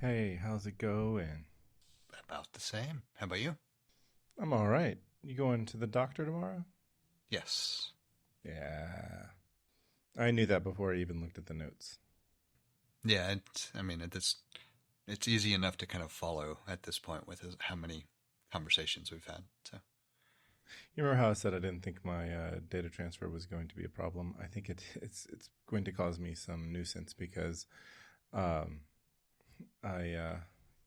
Hey, how's it going? About the same. How about you? I'm all right. You going to the doctor tomorrow? Yes. Yeah. I knew that before I even looked at the notes. Yeah, it's easy enough to kind of follow at this point with how many conversations we've had. So, You remember how I said I didn't think my data transfer was going to be a problem? I think it's going to cause me some nuisance because um, I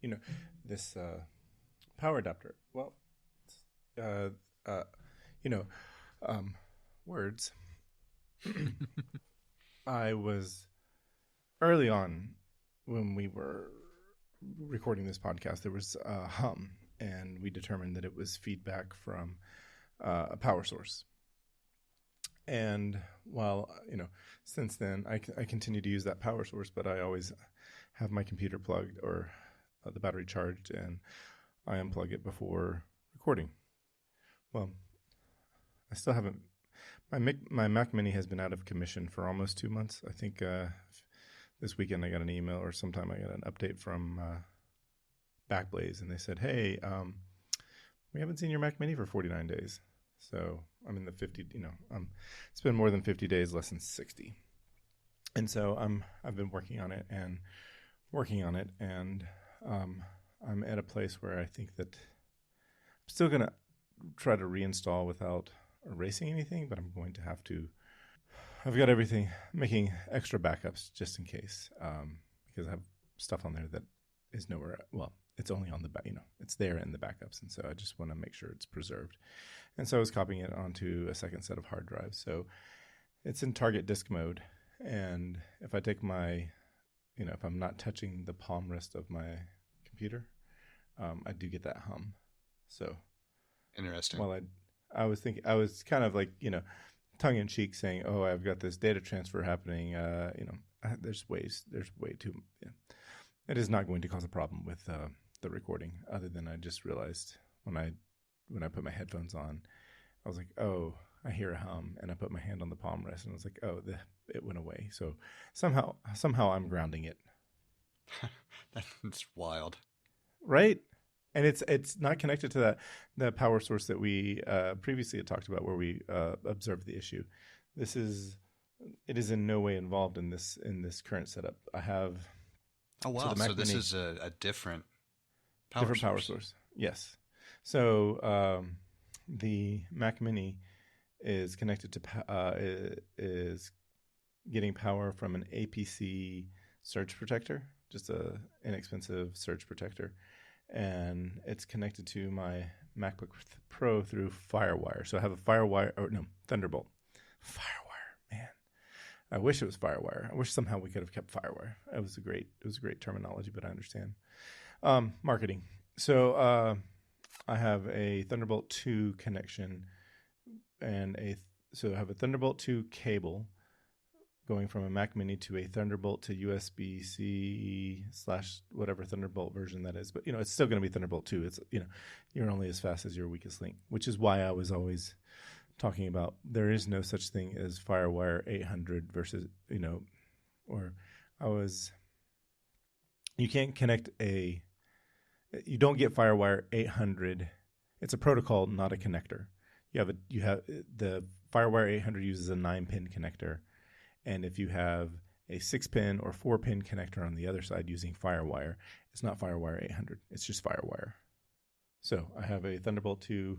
you know this power adapter. Well, uh, uh, you know um, words. I was early on when we were recording this podcast. There was a hum, and we determined that it was feedback from a power source. And while since then I continue to use that power source, but I always have my computer plugged or the battery charged, and I unplug it before recording. Well, I still haven't. My Mac Mini has been out of commission for almost 2 months. I think this weekend I got an email, or sometime I got an update from Backblaze, and they said, "Hey, we haven't seen your Mac Mini for 49 days." So I'm in the 50. It's been more than 50 days, less than 60, and so I've been working on it, and I'm at a place where I think that I'm still gonna try to reinstall without erasing anything, but I'm going to have to. I've got everything, making extra backups just in case, because I have stuff on there that is nowhere. Well, it's only on the back, it's there in the backups, and so I just want to make sure it's preserved. And so I was copying it onto a second set of hard drives. So it's in target disk mode, and if I take my, if I'm not touching the palm rest of my computer, I do get that hum. So interesting. while I was thinking, I was kind of like, tongue in cheek saying, "Oh, I've got this data transfer happening." There's way too. Yeah. It is not going to cause a problem with the recording. Other than I just realized when I put my headphones on, I was like, "Oh, I hear a hum," and I put my hand on the palm rest, and I was like, "Oh, it went away." So somehow I'm grounding it, That's wild. right? And it's not connected to the power source that we previously had talked about, where we observed the issue. It is in no way involved in this current setup. I have Oh so wow! the So Mac this Mini, is a different power different power source. source. Yes. So the Mac Mini is connected to is getting power from an APC surge protector, just a inexpensive surge protector, and it's connected to my MacBook Pro through FireWire. So I have a FireWire, or no, Thunderbolt. FireWire, man. I wish it was FireWire. I wish somehow we could have kept FireWire. It was a great terminology, but I understand. Marketing. So I have a Thunderbolt 2 connection, and so I have a Thunderbolt 2 cable going from a Mac Mini to a Thunderbolt to USB-C / whatever Thunderbolt version that is. But it's still going to be Thunderbolt 2. It's you're only as fast as your weakest link, which is why I was always talking about there is no such thing as FireWire 800 versus or you can't connect you don't get FireWire 800. It's a protocol, not a connector. You have the FireWire 800 uses a 9-pin connector. And if you have a 6-pin or 4-pin connector on the other side using FireWire, it's not FireWire 800. It's just FireWire. So I have a Thunderbolt 2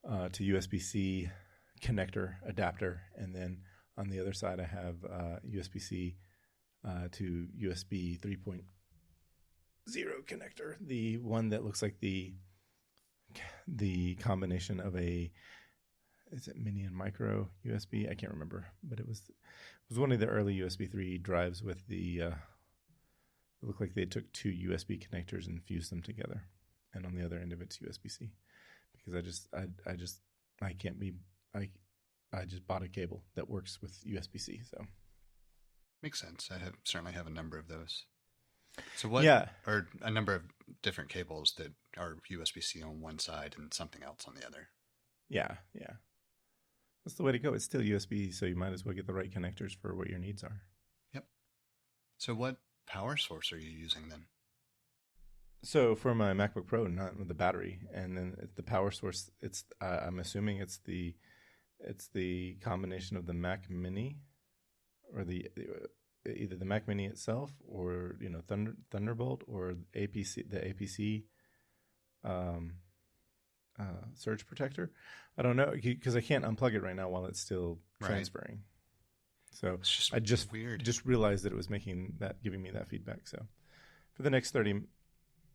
to USB-C connector adapter, and then on the other side I have USB-C to USB 3.0 connector, the one that looks like the combination of is it mini and micro USB? I can't remember, but it was one of the early USB 3 drives with the. It looked like they took 2 USB connectors and fused them together, and on the other end of it's USB-C. Because I can't be I just bought a cable that works with USB-C. So Makes sense. Certainly have a number of those. So what? yeah, Or a number of different cables that are USB-C on one side and something else on the other. yeah. That's the way to go. It's still USB, so you might as well get the right connectors for what your needs are. Yep. So what power source are you using then? So for my MacBook Pro, not with the battery, and then the power source. I'm assuming it's the combination of the Mac Mini or either the Mac Mini itself or Thunderbolt or the APC um, surge protector. I don't know because I can't unplug it right now while it's still Right. transferring. So It's just I just weird. just realized that it was giving me that feedback. So for the next 30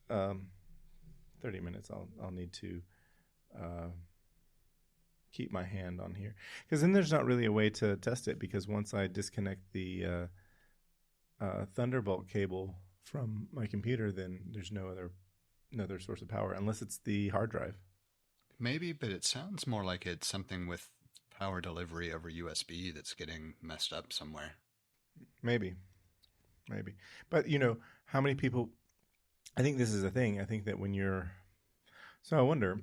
minutes, I'll need to keep my hand on here because then there's not really a way to test it because once I disconnect the Thunderbolt cable from my computer, then there's no other source of power unless it's the hard drive. Maybe, but it sounds more like it's something with power delivery over USB that's getting messed up somewhere. Maybe. But how many people? I think this is a thing. I think that when you're, so I wonder,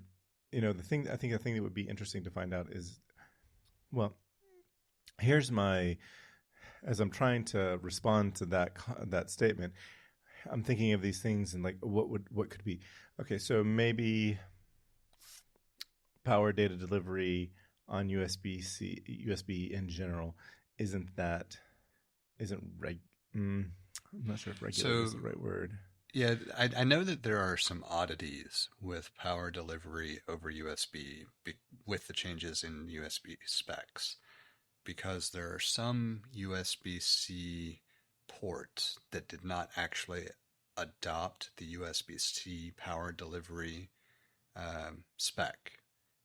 the thing that would be interesting to find out is, well, here's as I'm trying to respond to that statement, I'm thinking of these things and like what could be. Okay, so maybe power data delivery on USB in general isn't I'm not sure if regular is the right word. Yeah, I know that there are some oddities with power delivery over USB with the changes in USB specs, because there are some USB-C ports that did not actually adopt the USB-C power delivery spec,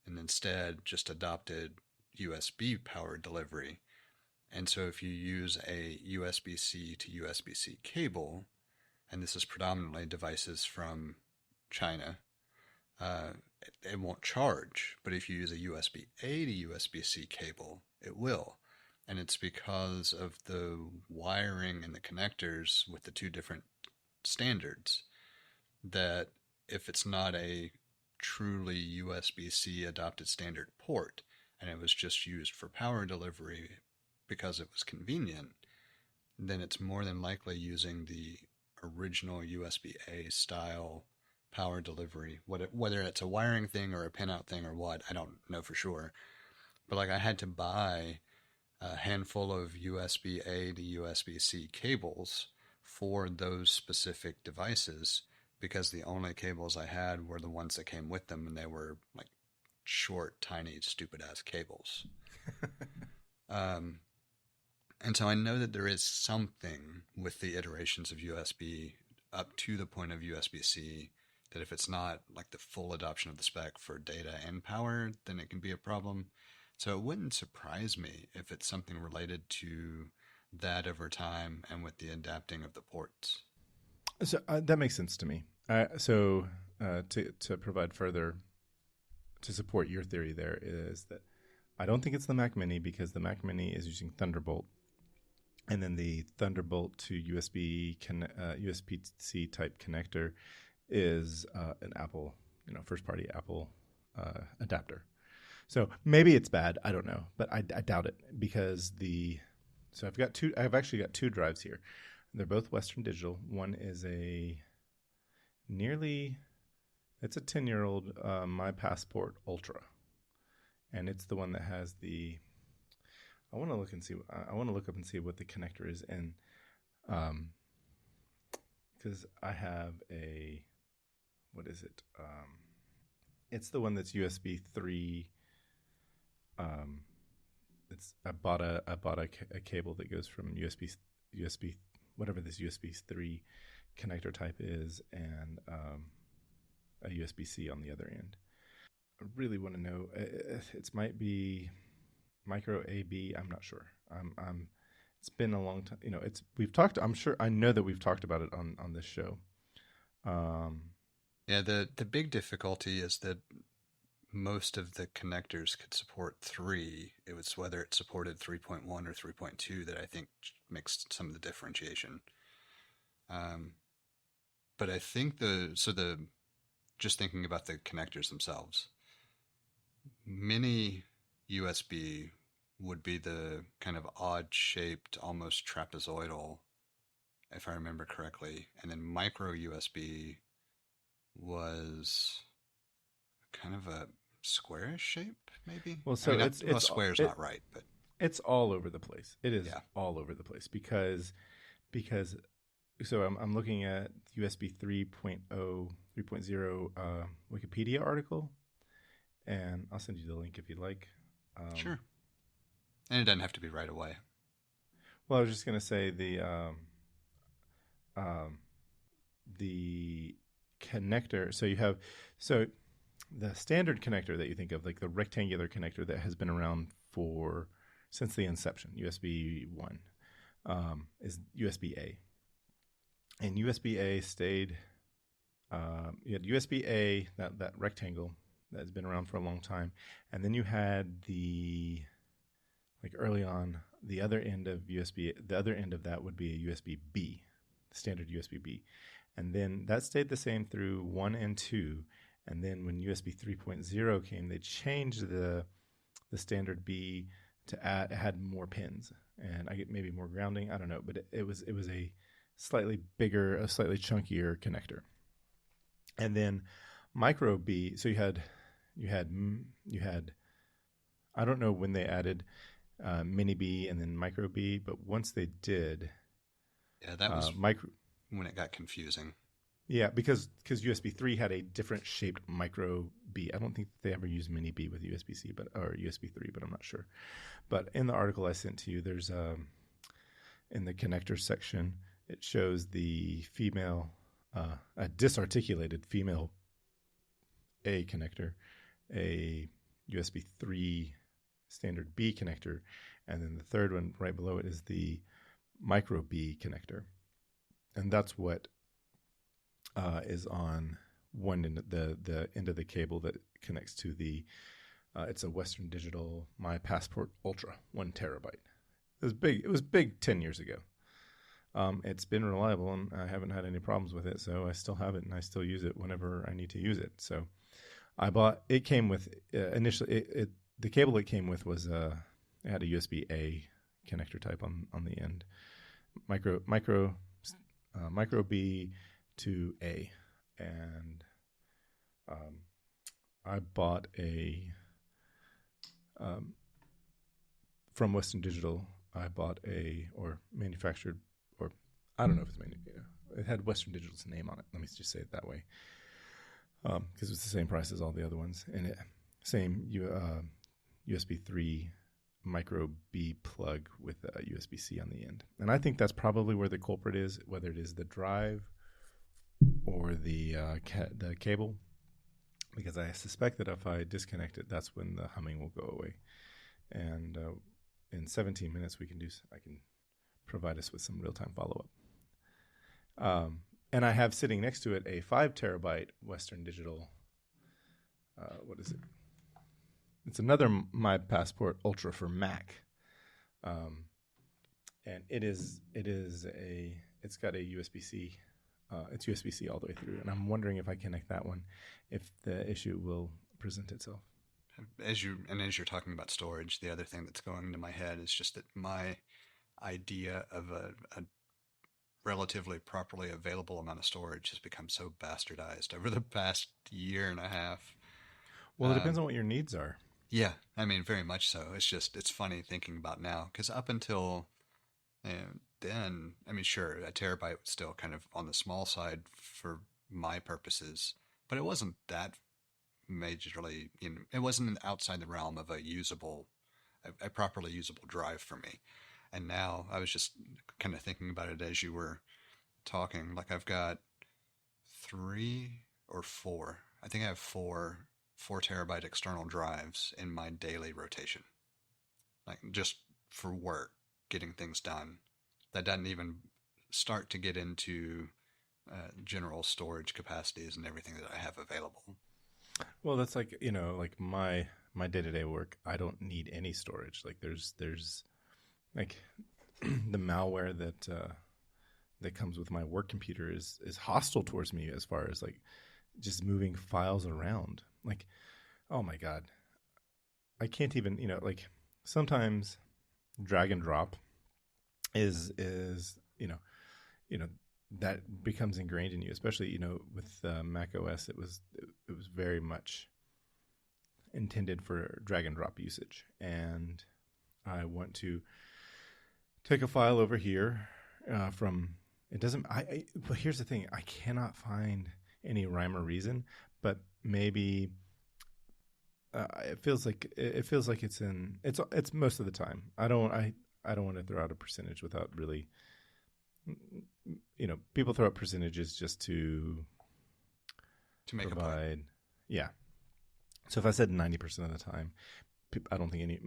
and instead just adopted USB power delivery. And so if you use a USB-C to USB-C cable, and this is predominantly devices from China, it won't charge. But if you use a USB-A to USB-C cable, it will. And it's because of the wiring and the connectors with the two different standards that if it's not a truly USB-C adopted standard port and it was just used for power delivery because it was convenient, then it's more than likely using the original USB-A style power delivery. Whether it's a wiring thing or a pinout thing or what, I don't know for sure. But like I had to buy a handful of USB-A to USB-C cables for those specific devices because the only cables I had were the ones that came with them, and they were like short, tiny, stupid-ass cables. And so I know that there is something with the iterations of USB up to the point of USB-C that if it's not like the full adoption of the spec for data and power, then it can be a problem. So it wouldn't surprise me if it's something related to that over time and with the adapting of the ports. So that makes sense to me. To provide further to support your theory, there is that I don't think it's the Mac Mini because the Mac Mini is using Thunderbolt, and then the Thunderbolt to USB-C type connector is an Apple, first party Apple adapter. So maybe it's bad. I don't know, but I doubt it because I've actually got two drives here. They're both Western Digital. One is it's a 10-year-old My Passport Ultra, and it's the one that has the. I want to look up and see what the connector is in, because I have what is it? It's the one that's USB 3. I bought a cable that goes from USB whatever this USB 3 connector type is, and a USB-C on the other end. I really want to know. It might be micro AB. I'm not sure. It's been a long time. I know that we've talked about it on this show. Yeah, the big difficulty is that most of the connectors could support 3. It was whether it supported 3.1 or 3.2 that I think makes some of the differentiation. But I think just thinking about the connectors themselves, mini USB would be the kind of odd-shaped, almost trapezoidal, if I remember correctly, and then micro USB was kind of a squarish shape, maybe. Well, I so mean, not square's not right, but it's all over the place. It is yeah, all over the place because so I'm looking at USB 3.0 3.0 Wikipedia article, and I'll send you the link if you'd like. sure. And it doesn't have to be right away. Well, I was just going to say the connector. So the standard connector that you think of, like the rectangular connector that has been around since the inception, USB 1, is USB A. And USB A stayed. You had USB A, that rectangle that's been around for a long time, and then you had early on, the other end of USB. The other end of that would be a USB B, standard USB B, and then that stayed the same through 1 and 2. And then when USB 3.0 came, they changed the standard B to add, it had more pins, and I get maybe more grounding. I don't know, but it was a slightly bigger, a slightly chunkier connector. And then micro B. So you had I don't know when they added mini B and then micro B, but once they did, Yeah, that was micro. when it got confusing. Yeah, because USB 3 had a different shaped micro B. I don't think they ever used mini B with USB C, or USB 3, but I'm not sure. But in the article I sent to you, there's in the connector section, it shows the female, a disarticulated female A connector, a USB 3 standard B connector, and then the third one right below it is the micro B connector. And that's what is on one end, the end of the cable that connects to the, it's a Western Digital My Passport Ultra, 1 terabyte. It was big 10 years ago. It's been reliable, and I haven't had any problems with it, so I still have it, and I still use it whenever I need to use it. So it came with, initially, the cable it came with was, it had a USB A connector type on the end, micro B to A, and I bought from Western Digital. I bought or manufactured, or I don't know if it's manufactured. It had Western Digital's name on it. Let me just say it that way, because it's the same price as all the other ones, and same USB 3 micro B plug with a USB C on the end. And I think that's probably where the culprit is, whether it is the drive or the cable, because I suspect that if I disconnect it, that's when the humming will go away. And in 17 minutes, I can provide us with some real-time follow-up. And I have sitting next to it a 5 terabyte Western Digital. What is it? It's another My Passport Ultra for Mac, and it's got a USB-C. It's USB-C all the way through, and I'm wondering if I connect that one, if the issue will present itself. As you're talking about storage, the other thing that's going into my head is just that my idea of a relatively properly available amount of storage has become so bastardized over the past year and a half. Well, it depends on what your needs are. Yeah, I mean, very much so. It's funny thinking about now, because up until then, I mean, sure, a terabyte was still kind of on the small side for my purposes, but it wasn't that majorly, it wasn't outside the realm of a properly usable drive for me. And now I was just kind of thinking about it as you were talking. Like I've got 3 or 4. I think I have 4 terabyte external drives in my daily rotation. Like just for work, getting things done. That doesn't even start to get into general storage capacities and everything that I have available. Well, that's like, like my day-to-day work, I don't need any storage. Like there's like the malware that comes with my work computer is hostile towards me as far as like just moving files around. Like, oh my God, I can't even, like sometimes drag and drop is that becomes ingrained in you, especially, with Mac OS. It was very much intended for drag and drop usage. And I want to take a file over here from, it doesn't, but here's the thing. I cannot find any rhyme or reason, but maybe it feels like it's most of the time. I don't want to throw out a percentage without really, people throw out percentages just to make provide, a point. Yeah. So if I said 90% of the time, I don't think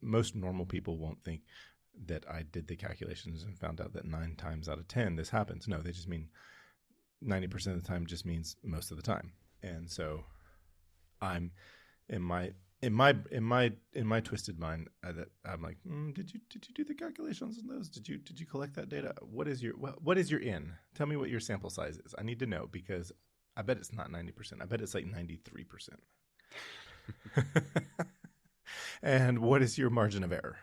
most normal people won't think that I did the calculations and found out that 9 times out of 10 this happens. No, they just mean 90% of the time just means most of the time. And so I'm in my twisted mind that I'm like, did you do the calculations on those? Did you collect that data? What is your N? Tell me what your sample size is. I need to know, because I bet it's not 90%. I bet it's like 93%. And what is your margin of error?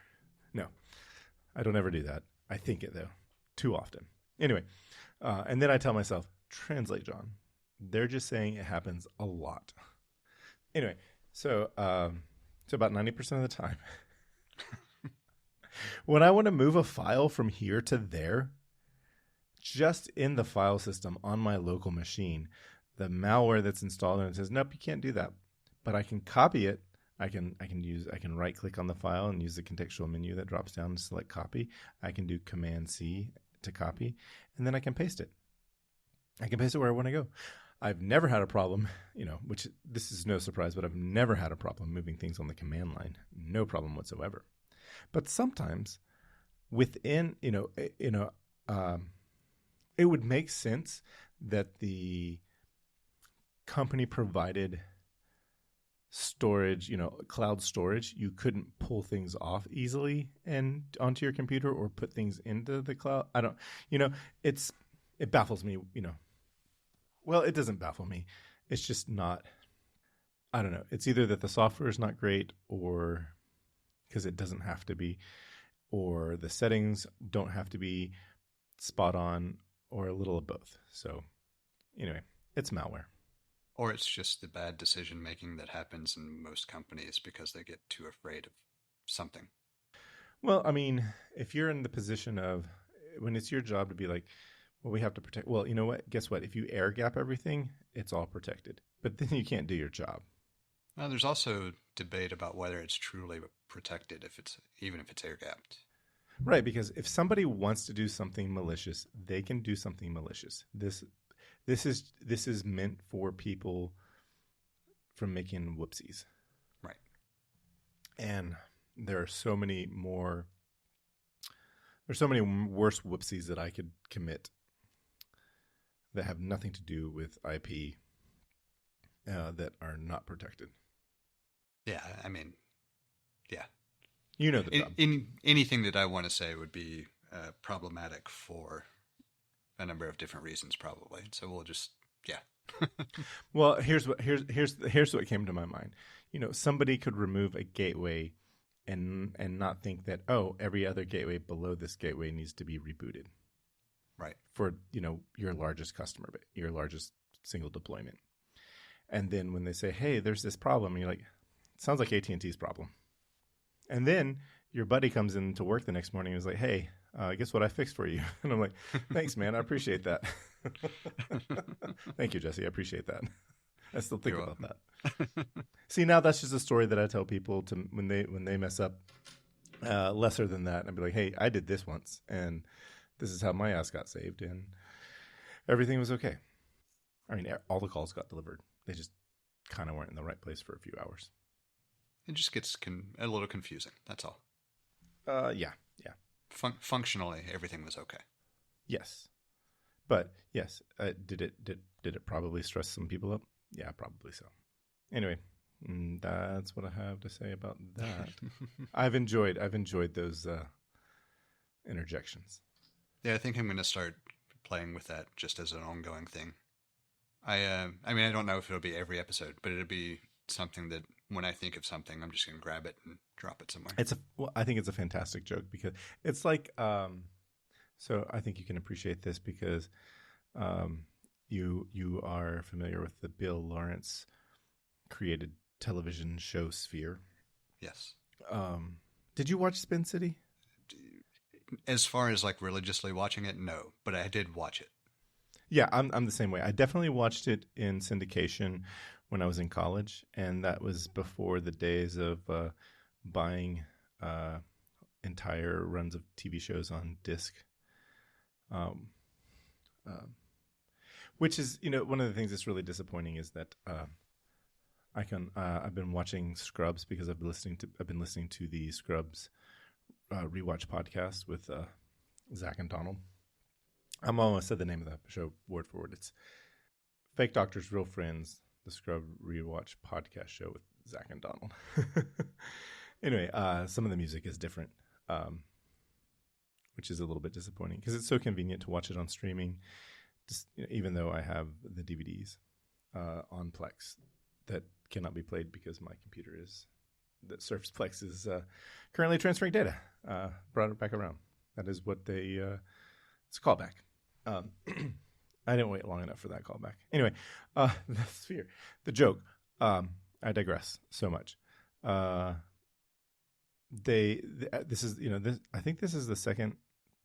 No, I don't ever do that. I think it, though, too often. Anyway, and then I tell myself, translate, John. They're just saying it happens a lot. Anyway, so about 90% of the time, when I want to move a file from here to there, just in the file system on my local machine, the malware that's installed and it says, nope, you can't do that. But I can copy it. I can right click on the file and use the contextual menu that drops down and select copy. I can do Command C to copy, and then I can paste it. I can paste it where I want to go. I've never had a problem, which this is no surprise, but I've never had a problem moving things on the command line. No problem whatsoever. But sometimes within, it would make sense that the company provided storage, cloud storage. You couldn't pull things off easily and onto your computer or put things into the cloud. I don't, it baffles me, Well, it doesn't baffle me. It's just not, I don't know. It's either that the software is not great, or because it doesn't have to be, or the settings don't have to be spot on, or a little of both. So anyway, it's malware. Or it's just the bad decision making that happens in most companies because they get too afraid of something. Well, I mean, if you're in the position of, when it's your job to be like, well, we have to protect. Well, you know what? Guess what? If you air gap everything, it's all protected. But then you can't do your job. Well, there's also debate about whether it's truly protected, even if it's air gapped. Right, because if somebody wants to do something malicious, they can do something malicious. This is meant for people from making whoopsies. Right. And there are so many more. There's so many worse whoopsies that I could commit that have nothing to do with IP that are not protected. Yeah, I mean, yeah. You know the job. Anything that I want to say would be problematic for a number of different reasons, probably. So we'll just, yeah. Well, here's what came to my mind. Somebody could remove a gateway and not think that, every other gateway below this gateway needs to be rebooted. Right. For, your largest customer, your largest single deployment. And then when they say, hey, there's this problem, you're like, sounds like AT&T's problem. And then your buddy comes in to work the next morning and is like, hey, guess what I fixed for you? And I'm like, thanks, man. I appreciate that. Thank you, Jesse. I appreciate that. I still think about that. See, now that's just a story that I tell people to when they mess up. Lesser than that, and I'd be like, hey, I did this once, and this is how my ass got saved, and everything was okay. I mean, all the calls got delivered. They just kind of weren't in the right place for a few hours. It just gets a little confusing. That's all. Yeah. Functionally, everything was okay. Yes, but yes, did it probably stress some people up? Yeah, probably so. Anyway, that's what I have to say about that. I've enjoyed those interjections. Yeah, I think I'm going to start playing with that just as an ongoing thing. I mean, I don't know if it'll be every episode, but it'll be something that when I think of something, I'm just going to grab it and drop it somewhere. I think it's a fantastic joke because it's like, so I think you can appreciate this because You are familiar with the Bill Lawrence created television show Sphere. Yes. Did you watch Spin City? As far as like religiously watching it, no, but I did watch it. Yeah, I'm the same way. I definitely watched it in syndication when I was in college, and that was before the days of buying entire runs of TV shows on disc. Um, which is, one of the things that's really disappointing is that I've been watching Scrubs because I've been listening to the Scrubs rewatch podcast with Zach and Donald. I'm almost said the name of the show word for word. It's Fake Doctors, Real Friends, the Scrub Rewatch podcast show with Zach and Donald. Anyway, some of the music is different, which is a little bit disappointing because it's so convenient to watch it on streaming. Just, even though I have the DVDs on Plex that cannot be played because my computer that surfs Plex is currently transferring data. Brought it back around. That is what it's a callback. I didn't wait long enough for that callback. Anyway, the Sphere, the joke. I digress so much. This is I think this is the second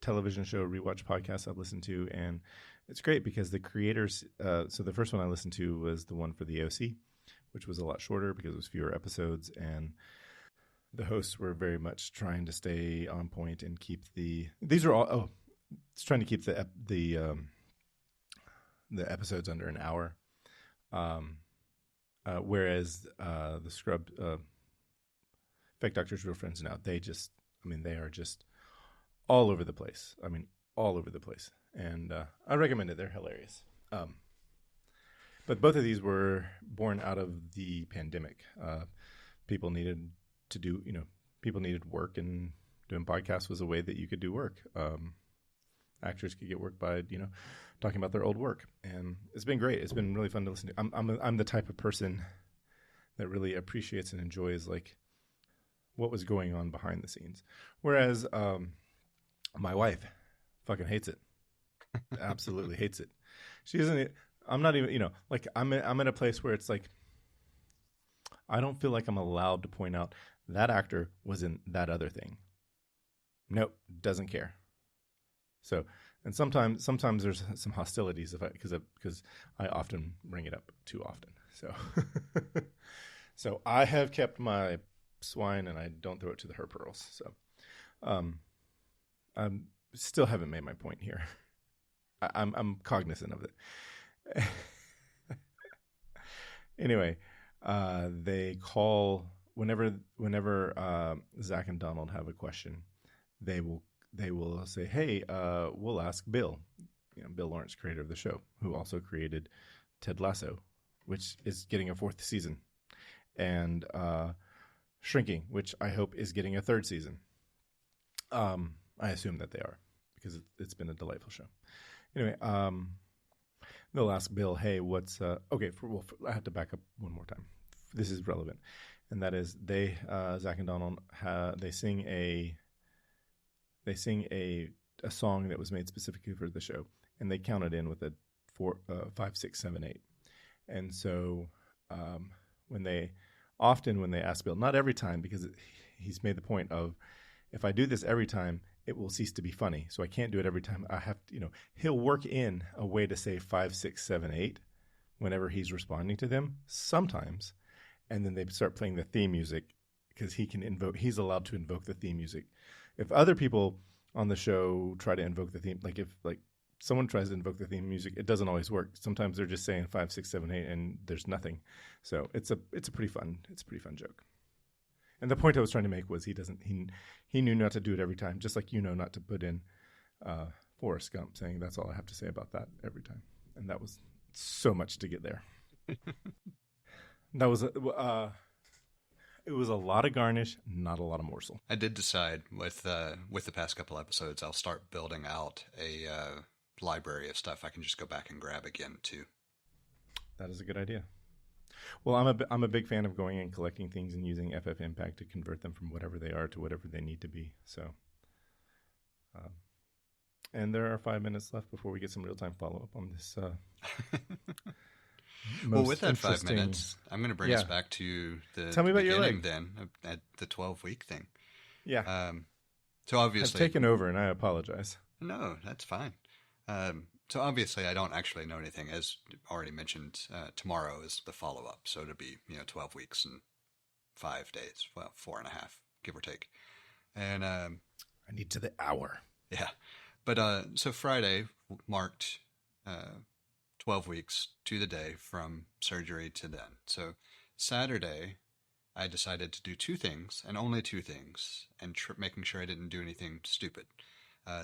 television show rewatch podcast I've listened to, and it's great because the creators. So the first one I listened to was the one for the AOC, which was a lot shorter because it was fewer episodes, and the hosts were very much trying to stay on point and keep it's trying to keep the episodes under an hour, whereas the Scrub Fake Doctors, Real Friends now they are just all over the place. All over the place, and I recommend it. They're hilarious. But both of these were born out of the pandemic. People needed work, and doing podcasts was a way that you could do work. Actors could get work by, talking about their old work. And it's been great. It's been really fun to listen to. I'm the type of person that really appreciates and enjoys like what was going on behind the scenes. Whereas my wife fucking hates it. Absolutely hates it. She doesn't. I'm not even. I'm in a place where it's like I don't feel like I'm allowed to point out that actor was in that other thing. Nope, doesn't care. So, and sometimes there's some hostilities because I often bring it up too often. So, so I have kept my swine and I don't throw it to her pearls. So, I still haven't made my point here. I'm cognizant of it. Anyway, they call whenever Zach and Donald have a question, they will say, "Hey, we'll ask Bill." Bill Lawrence, creator of the show, who also created Ted Lasso, which is getting a 4th season, and Shrinking, which I hope is getting a 3rd season. I assume that they are because it's been a delightful show. Anyway, they'll ask Bill, "Hey, what's okay?" I have to back up one more time. This is relevant, and that is Zach and Donald they sing a song that was made specifically for the show, and they count it in with a 4, 5, 6, 7, 8. And so when they ask Bill, not every time because he's made the point of, if I do this every time, it will cease to be funny. So I can't do it every time. I have to, he'll work in a way to say 5, 6, 7, 8 whenever he's responding to them sometimes. And then they start playing the theme music because he's allowed to invoke the theme music. If other people on the show try to invoke the theme, if someone tries to invoke the theme music, it doesn't always work. Sometimes they're just saying 5, 6, 7, 8 and there's nothing. So it's a pretty fun joke. And the point I was trying to make was he knew not to do it every time, just like not to put in Forrest Gump saying that's all I have to say about that every time. And that was so much to get there. That was it was a lot of garnish, not a lot of morsel. I did decide with the past couple episodes, I'll start building out a library of stuff I can just go back and grab again too. That is a good idea. Well, I'm a big fan of going and collecting things and using FFmpeg to convert them from whatever they are to whatever they need to be. So, And there are 5 minutes left before we get some real-time follow-up on this. Well, with that 5 minutes, I'm going to bring us back to the Tell me about your beginning leg. then, at the 12-week thing. Yeah. So obviously... I've taken over, and I apologize. No, that's fine. So obviously I don't actually know anything. As already mentioned, tomorrow is the follow-up. So it'll be, 12 weeks and 5 days. Well, 4.5, give or take. And I need to the hour. yeah. But so Friday marked 12 weeks to the day from surgery to then. So Saturday, I decided to do 2 things, and only 2 things, and making sure I didn't do anything stupid.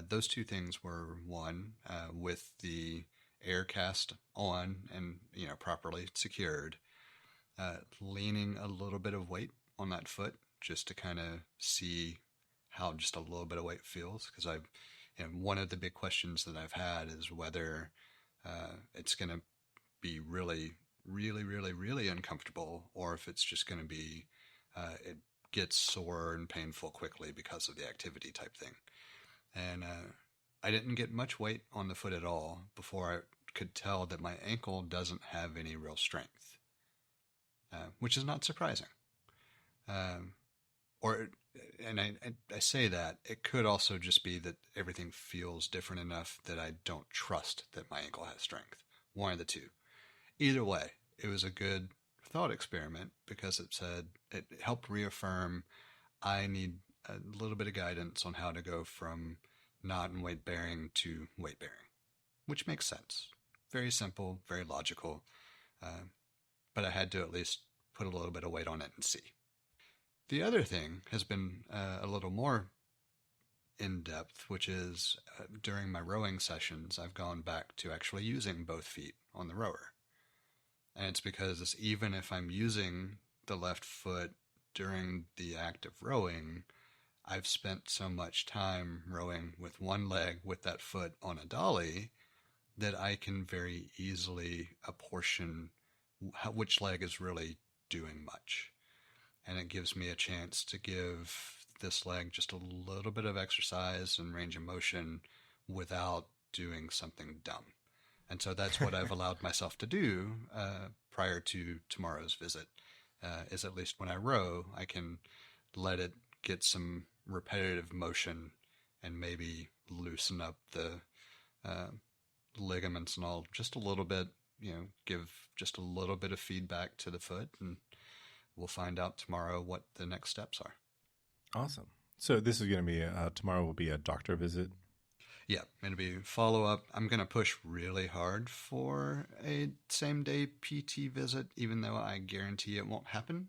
Those 2 things were, one, with the air cast on and properly secured, leaning a little bit of weight on that foot just to kind of see how just a little bit of weight feels. Because one of the big questions that I've had is whether it's going to be really, really, really, really uncomfortable, or if it's just going to be it gets sore and painful quickly because of the activity type thing. And I didn't get much weight on the foot at all before I could tell that my ankle doesn't have any real strength, which is not surprising. And I say that it could also just be that everything feels different enough that I don't trust that my ankle has strength. One of the two. Either way, it was a good thought experiment because it helped reaffirm I need a little bit of guidance on how to go from not in weight bearing to weight bearing, which makes sense. Very simple, very logical. But I had to at least put a little bit of weight on it and see. The other thing has been a little more in depth, which is during my rowing sessions, I've gone back to actually using both feet on the rower. And it's because even if I'm using the left foot during the act of rowing, I've spent so much time rowing with one leg with that foot on a dolly that I can very easily apportion which leg is really doing much. And it gives me a chance to give this leg just a little bit of exercise and range of motion without doing something dumb. And so that's what I've allowed myself to do prior to tomorrow's visit, is at least when I row, I can let it get some repetitive motion and maybe loosen up the ligaments and all just a little bit, give just a little bit of feedback to the foot, and we'll find out tomorrow what the next steps are. Awesome. So this is going to be, tomorrow will be a doctor visit. Yeah, it'll be follow-up. I'm going to push really hard for a same-day PT visit, even though I guarantee it won't happen.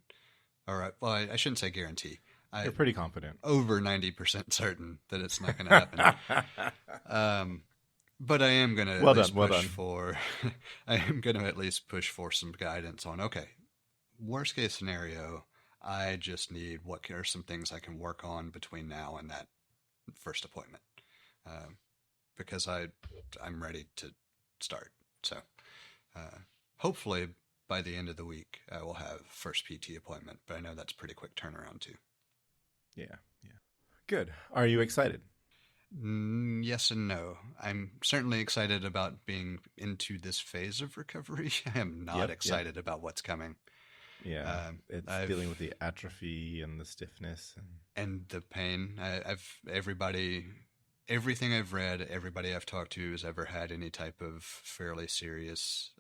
All right, well, I shouldn't say guarantee. You're pretty confident. Over 90% certain that it's not going to happen. But I am going to I am going to at least push for some guidance on, okay, worst case scenario, I just need what are some things I can work on between now and that first appointment. Because I'm ready to start. So hopefully by the end of the week, I will have first PT appointment, but I know that's pretty quick turnaround too. Yeah. Good. Are you excited? Yes and no. I'm certainly excited about being into this phase of recovery. I am not excited about what's coming. Yeah, it's dealing with the atrophy and the stiffness and the pain. Everything I've read, everybody I've talked to who's ever had any type of fairly serious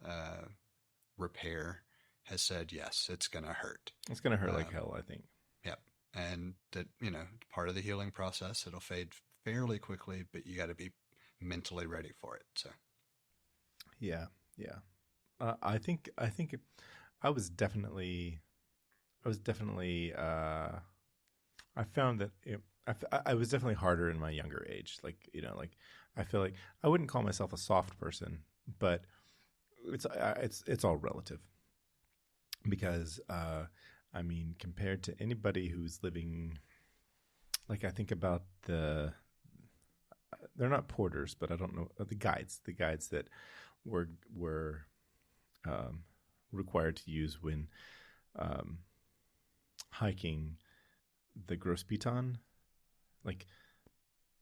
repair has said, yes, it's going to hurt. It's going to hurt like hell, I think. Yep. And that, part of the healing process, it'll fade fairly quickly, but you got to be mentally ready for it. So. Yeah. I think I was definitely, I found that I was definitely harder in my younger age. I feel like I wouldn't call myself a soft person, but it's all relative because, compared to anybody who's living, I think about they're not porters, but I don't know, the guides that were required to use when hiking the Gros Piton.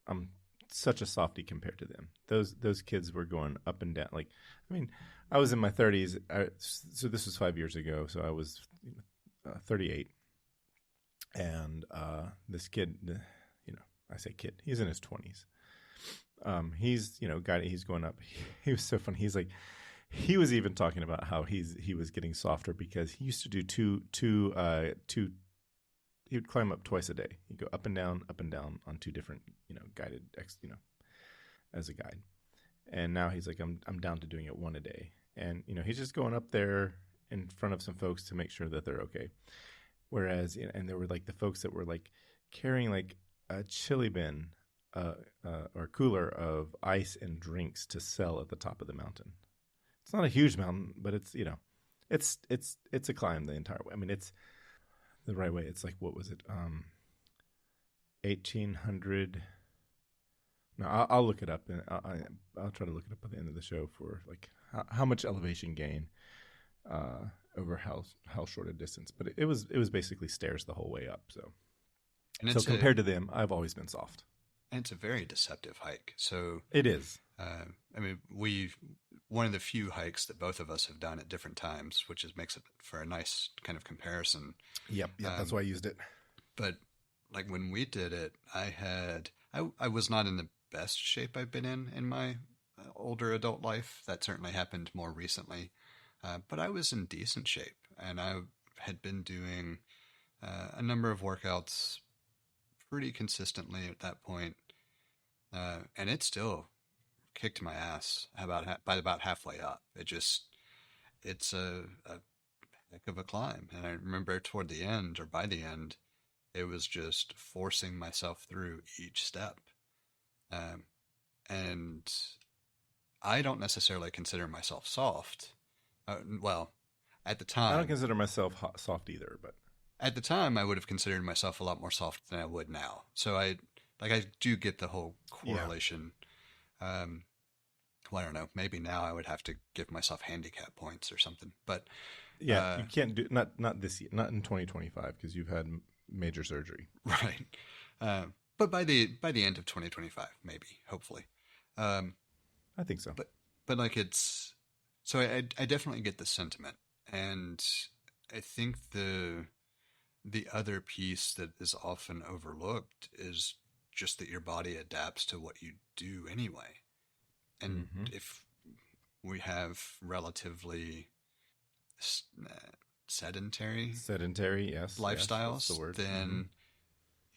I'm such a softie compared to them. Those kids were going up and down. Like, I mean, I was in my 30s, so this was 5 years ago. So I was 38, and this kid, I say kid, he's in his 20s. He's he's going up. He was so funny. He's like, he was even talking about how he was getting softer because he used to do two. He would climb up twice a day. He'd go up and down on two different, guided as a guide. And now he's like, I'm down to doing it one a day. And, he's just going up there in front of some folks to make sure that they're okay. Whereas, and there were like the folks that were like carrying like a chili bin or cooler of ice and drinks to sell at the top of the mountain. It's not a huge mountain, but it's, it's a climb the entire way. I mean, it's the right way. It's like, what was it? 1800. No, I'll look it up, and I'll try to look it up at the end of the show for like how much elevation gain over how short a distance. But it was basically stairs the whole way up. So compared to them, I've always been soft. And it's a very deceptive hike. So it is. I mean, one of the few hikes that both of us have done at different times, which makes it for a nice kind of comparison. Yep, that's why I used it. But like when we did it, I was not in the best shape I've been in my older adult life. That certainly happened more recently. But I was in decent shape, and I had been doing a number of workouts pretty consistently at that point. And it still kicked my ass by about halfway up. It's a heck of a climb. And I remember toward the end, or by the end, it was just forcing myself through each step. And I don't necessarily consider myself soft. Well, at the time, I don't consider myself soft either, but at the time I would have considered myself a lot more soft than I would now. So I do get the whole correlation. Yeah. Well, I don't know. Maybe now I would have to give myself handicap points or something. But yeah, you can't do not this year, not in 2025 because you've had major surgery. Right. But by the end of 2025, maybe, hopefully. I think so. But like it's so I definitely get the sentiment, and I think the other piece that is often overlooked is just that your body adapts to what you do anyway. And if we have relatively sedentary, yes, lifestyles, that's the word. Then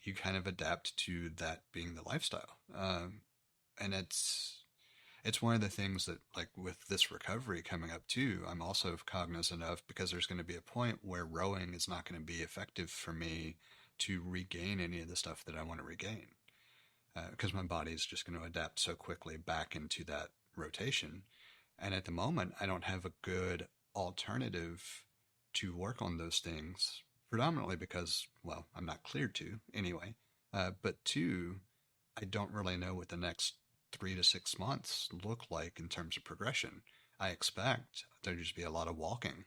you kind of adapt to that being the lifestyle. And it's one of the things that, like with this recovery coming up too, I'm also cognizant of, because there's going to be a point where rowing is not going to be effective for me to regain any of the stuff that I want to regain. Because my body is just going to adapt so quickly back into that rotation. And at the moment, I don't have a good alternative to work on those things, predominantly because, well, I'm not cleared to anyway. But two, I don't really know what the next 3 to 6 months look like in terms of progression. I expect there'll just be a lot of walking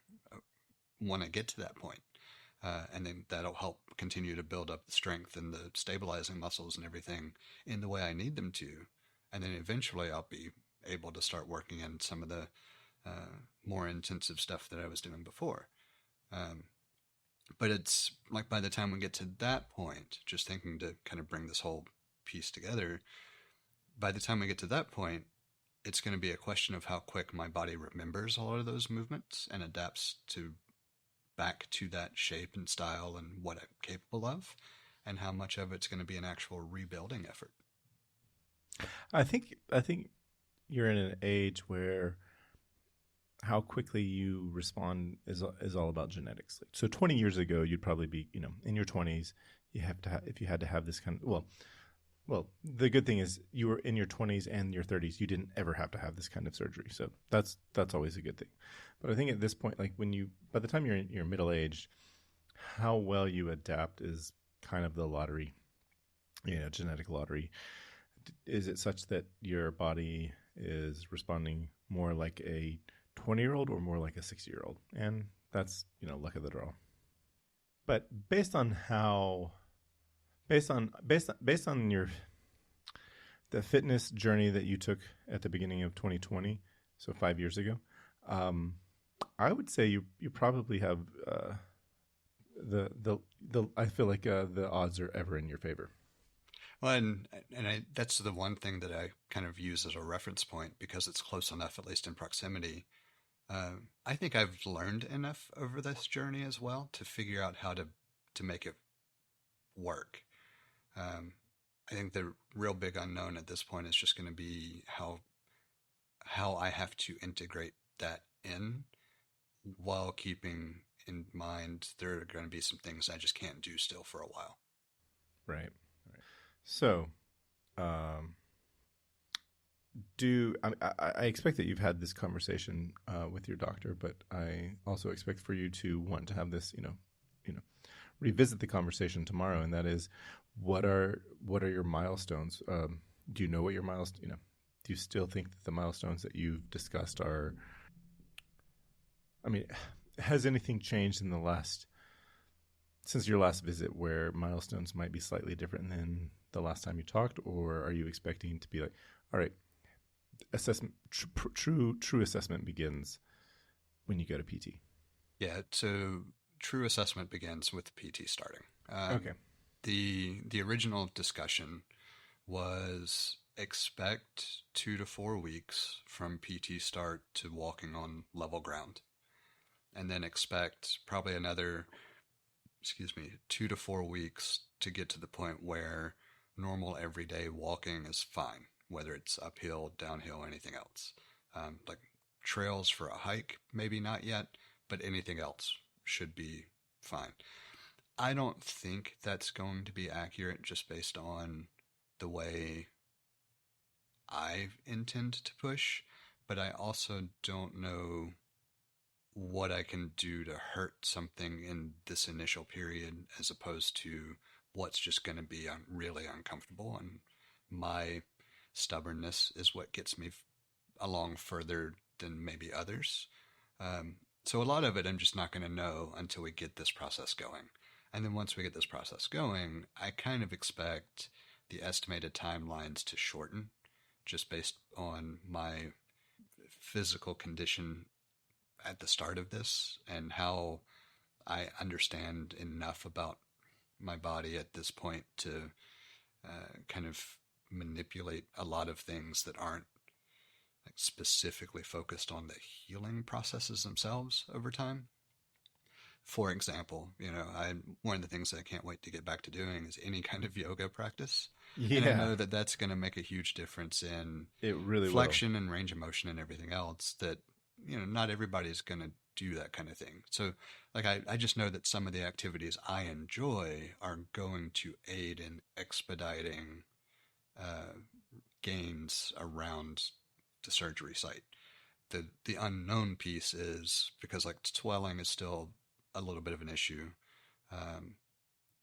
when I get to that point. And then that'll help continue to build up the strength and the stabilizing muscles and everything in the way I need them to. And then eventually I'll be able to start working in some of the more intensive stuff that I was doing before. But it's like by the time we get to that point, just thinking to kind of bring this whole piece together, by the time we get to that point, it's going to be a question of how quick my body remembers a lot of those movements and adapts back to that shape and style and what I'm capable of, and how much of it's going to be an actual rebuilding effort. I think you're in an age where how quickly you respond is all about genetics. So 20 years ago, you'd probably be, in your 20s, if you had to have this kind of, well, the good thing is you were in your 20s and your 30s. You didn't ever have to have this kind of surgery. So that's always a good thing. But I think at this point, like by the time you're middle-aged, how well you adapt is kind of the lottery, genetic lottery. Is it such that your body is responding more like a 20-year-old or more like a 60-year-old? And that's, luck of the draw. But based on your the fitness journey that you took at the beginning of 2020, so 5 years ago, I would say you probably have the I feel like the odds are ever in your favor. Well, that's the one thing that I kind of use as a reference point because it's close enough, at least in proximity. I think I've learned enough over this journey as well to figure out how to make it work. Um, I think the real big unknown at this point is just going to be how I have to integrate that in while keeping in mind there are going to be some things I just can't do still for a while. Right. So, um, I expect that you've had this conversation with your doctor, but I also expect for you to want to have this, revisit the conversation tomorrow, and that is, what are your milestones? Do you know what your milestones? Do you still think that the milestones that you've discussed are? I mean, has anything changed in the since your last visit, where milestones might be slightly different than the last time you talked, or are you expecting to be like, all right, assessment, true assessment begins when you go to PT? Yeah, so true assessment begins with PT starting. Okay. The original discussion was expect 2 to 4 weeks from PT start to walking on level ground, and then expect probably another 2 to 4 weeks to get to the point where normal everyday walking is fine, whether it's uphill, downhill, anything else. Like trails for a hike, maybe not yet, but anything else should be fine. I don't think that's going to be accurate just based on the way I intend to push, but I also don't know what I can do to hurt something in this initial period as opposed to what's just going to be really uncomfortable. And my stubbornness is what gets me along further than maybe others. So a lot of it I'm just not going to know until we get this process going. And then once we get this process going, I kind of expect the estimated timelines to shorten just based on my physical condition at the start of this and how I understand enough about my body at this point to kind of manipulate a lot of things that aren't like specifically focused on the healing processes themselves over time. For example, one of the things that I can't wait to get back to doing is any kind of yoga practice. Yeah. And I know that that's going to make a huge difference in it really flexion and range of motion and everything else that, not everybody's going to do that kind of thing. So like, I just know that some of the activities I enjoy are going to aid in expediting gains around the surgery site. The unknown piece is because like swelling is still a little bit of an issue.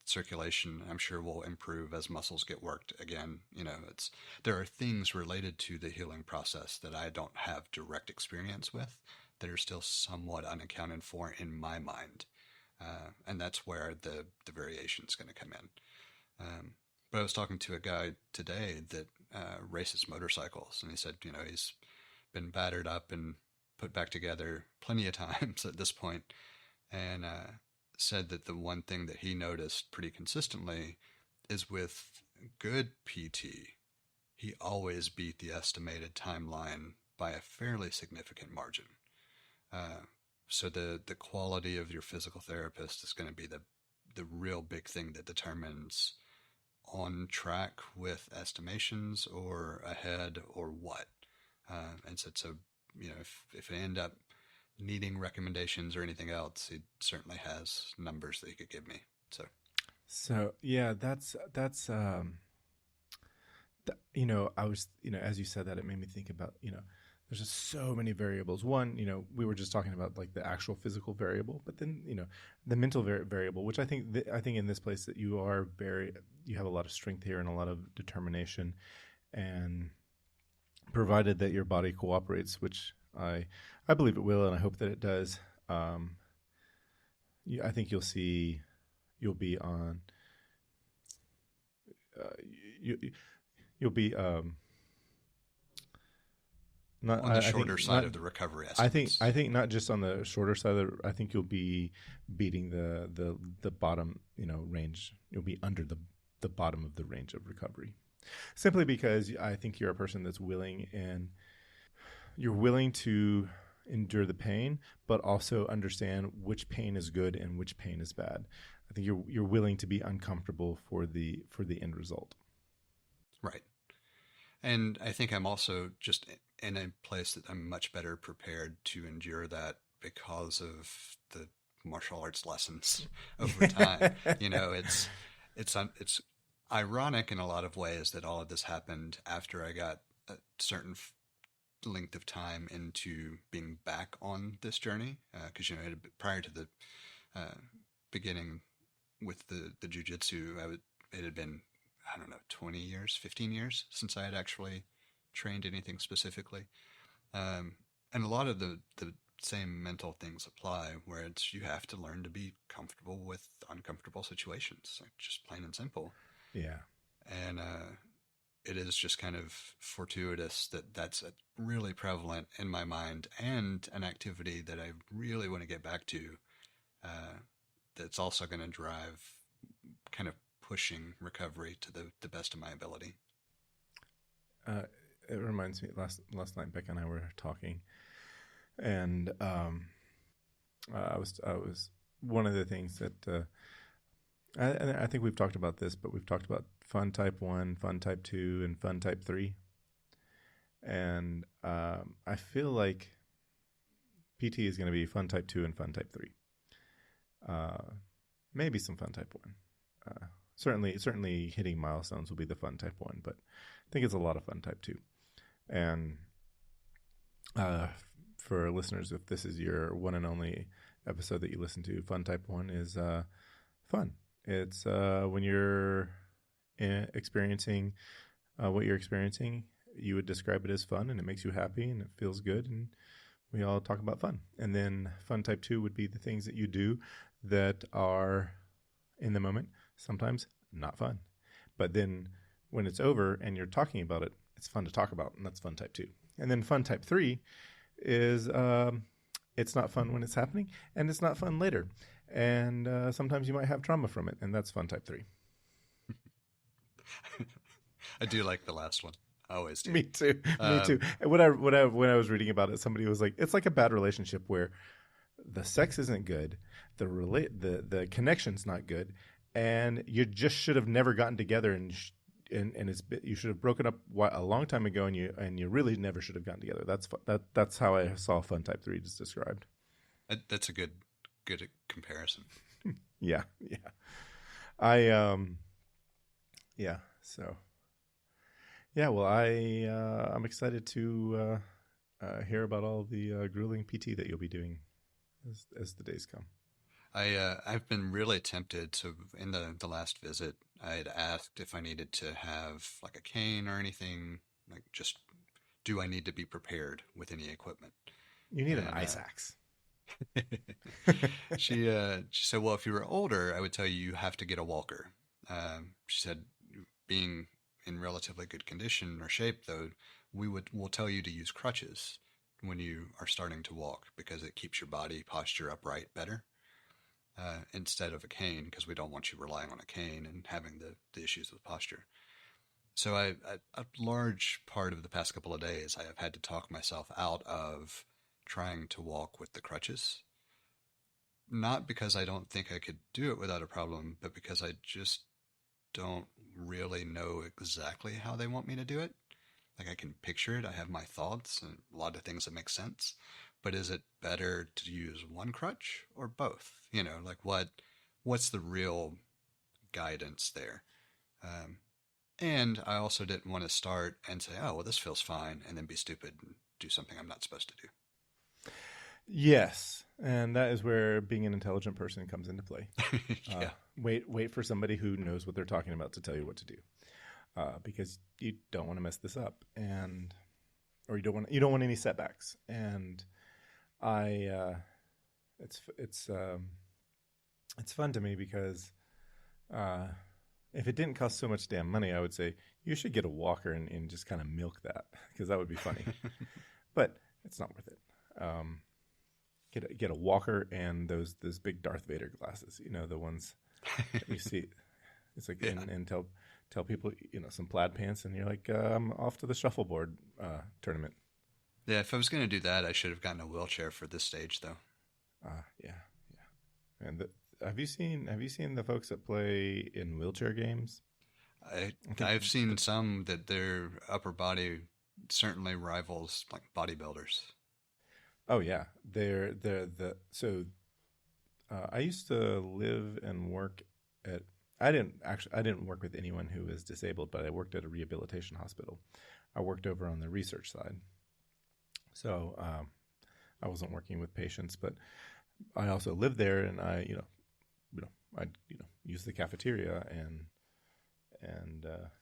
Circulation, I'm sure, will improve as muscles get worked again. There are things related to the healing process that I don't have direct experience with that are still somewhat unaccounted for in my mind. And that's where the variation is going to come in. But I was talking to a guy today that races motorcycles, and he said, he's been battered up and put back together plenty of times at this point, and said that the one thing that he noticed pretty consistently is with good PT, he always beat the estimated timeline by a fairly significant margin. So the quality of your physical therapist is going to be the real big thing that determines on track with estimations or ahead or what. And so if I end up needing recommendations or anything else, he certainly has numbers that he could give me. So yeah, that's I was, as you said that, it made me think about, there's just so many variables. One, we were just talking about like the actual physical variable, but then, the mental variable, which I think in this place that you have a lot of strength here and a lot of determination, and provided that your body cooperates, which I believe it will, and I hope that it does. I think you'll be on. you'll be not. On the I shorter think side not. of the recovery estimates. I think not just on the shorter side. I think you'll be beating the bottom range. You'll be under the bottom of the range of recovery, simply because I think you're a person that's willing, and you're willing to endure the pain, but also understand which pain is good and which pain is bad. I think you're willing to be uncomfortable for the end result. Right. And I think I'm also just in a place that I'm much better prepared to endure that because of the martial arts lessons over time. It's ironic in a lot of ways that all of this happened after I got a certain length of time into being back on this journey. Because prior to the beginning with the jujitsu, it had been, I don't know, 20 years, 15 years since I had actually trained anything specifically. And a lot of the same mental things apply, where you have to learn to be comfortable with uncomfortable situations, like just plain and simple. Yeah. And it is just kind of fortuitous that that's really prevalent in my mind, and an activity that I really want to get back to, that's also going to drive kind of pushing recovery to the best of my ability. It reminds me, last night Becca and I were talking, and I was one of the things that I think we've talked about this, but we've talked about fun type 1, fun type 2, and fun type 3. And I feel like PT is going to be fun type 2 and fun type 3. Maybe some fun type 1. Certainly hitting milestones will be the fun type 1, but I think it's a lot of fun type 2. And for listeners, if this is your one and only episode that you listen to, fun type 1 is fun. It's when you're experiencing what you're experiencing, you would describe it as fun, and it makes you happy, and it feels good, and we all talk about fun. And then fun type 2 would be the things that you do that are in the moment, sometimes not fun. But then when it's over and you're talking about it, it's fun to talk about, and that's fun type 2. And then fun type 3 is it's not fun when it's happening, and it's not fun later. And sometimes you might have trauma from it, and that's fun type 3. I do like the last one. I always do. Me too. Me too. And when I was reading about it, somebody was like, it's like a bad relationship where the sex isn't good, the connection's not good, and you just should have never gotten together, and you should have broken up a long time ago, and you really never should have gotten together. That's how I saw fun type 3 just described. That's a good comparison. Yeah. So yeah, well, I'm excited to hear about all the grueling PT that you'll be doing as the days come. I've been really tempted to, in the last visit, I had asked if I needed to have like a cane or anything, like just, do I need to be prepared with any equipment? You need an ice axe. She said, well, if you were older, I would tell you have to get a walker. She said, being in relatively good condition or shape, though, we'll tell you to use crutches when you are starting to walk, because it keeps your body posture upright better, instead of a cane, because we don't want you relying on a cane and having the issues with posture. So a large part of the past couple of days, I have had to talk myself out of trying to walk with the crutches. Not because I don't think I could do it without a problem, but because I just don't really know exactly how they want me to do it. Like, I can picture it, I have my thoughts and a lot of things that make sense, but is it better to use one crutch or both? Like what's the real guidance there? And I also didn't want to start and say, oh, well, this feels fine, and then be stupid and do something I'm not supposed to do. Yes, and that is where being an intelligent person comes into play. Yeah. Wait for somebody who knows what they're talking about to tell you what to do, because you don't want to mess this up, or you don't want any setbacks. And it's fun to me because If it didn't cost so much damn money, I would say you should get a walker and just kind of milk that, because that would be funny. But it's not worth it. Get a walker and those big Darth Vader glasses. You know, the ones that you see. It's like and tell people, you know, some plaid pants, and you're like, I'm off to the shuffleboard tournament. Yeah, if I was going to do that, I should have gotten a wheelchair for this stage, though. Yeah. And have you seen the folks that play in wheelchair games? I've seen some that their upper body certainly rivals like bodybuilders. Oh yeah, I used to live and work at. I didn't work with anyone who was disabled, but I worked at a rehabilitation hospital. I worked over on the research side, so I wasn't working with patients, but I also lived there, and I used the cafeteria and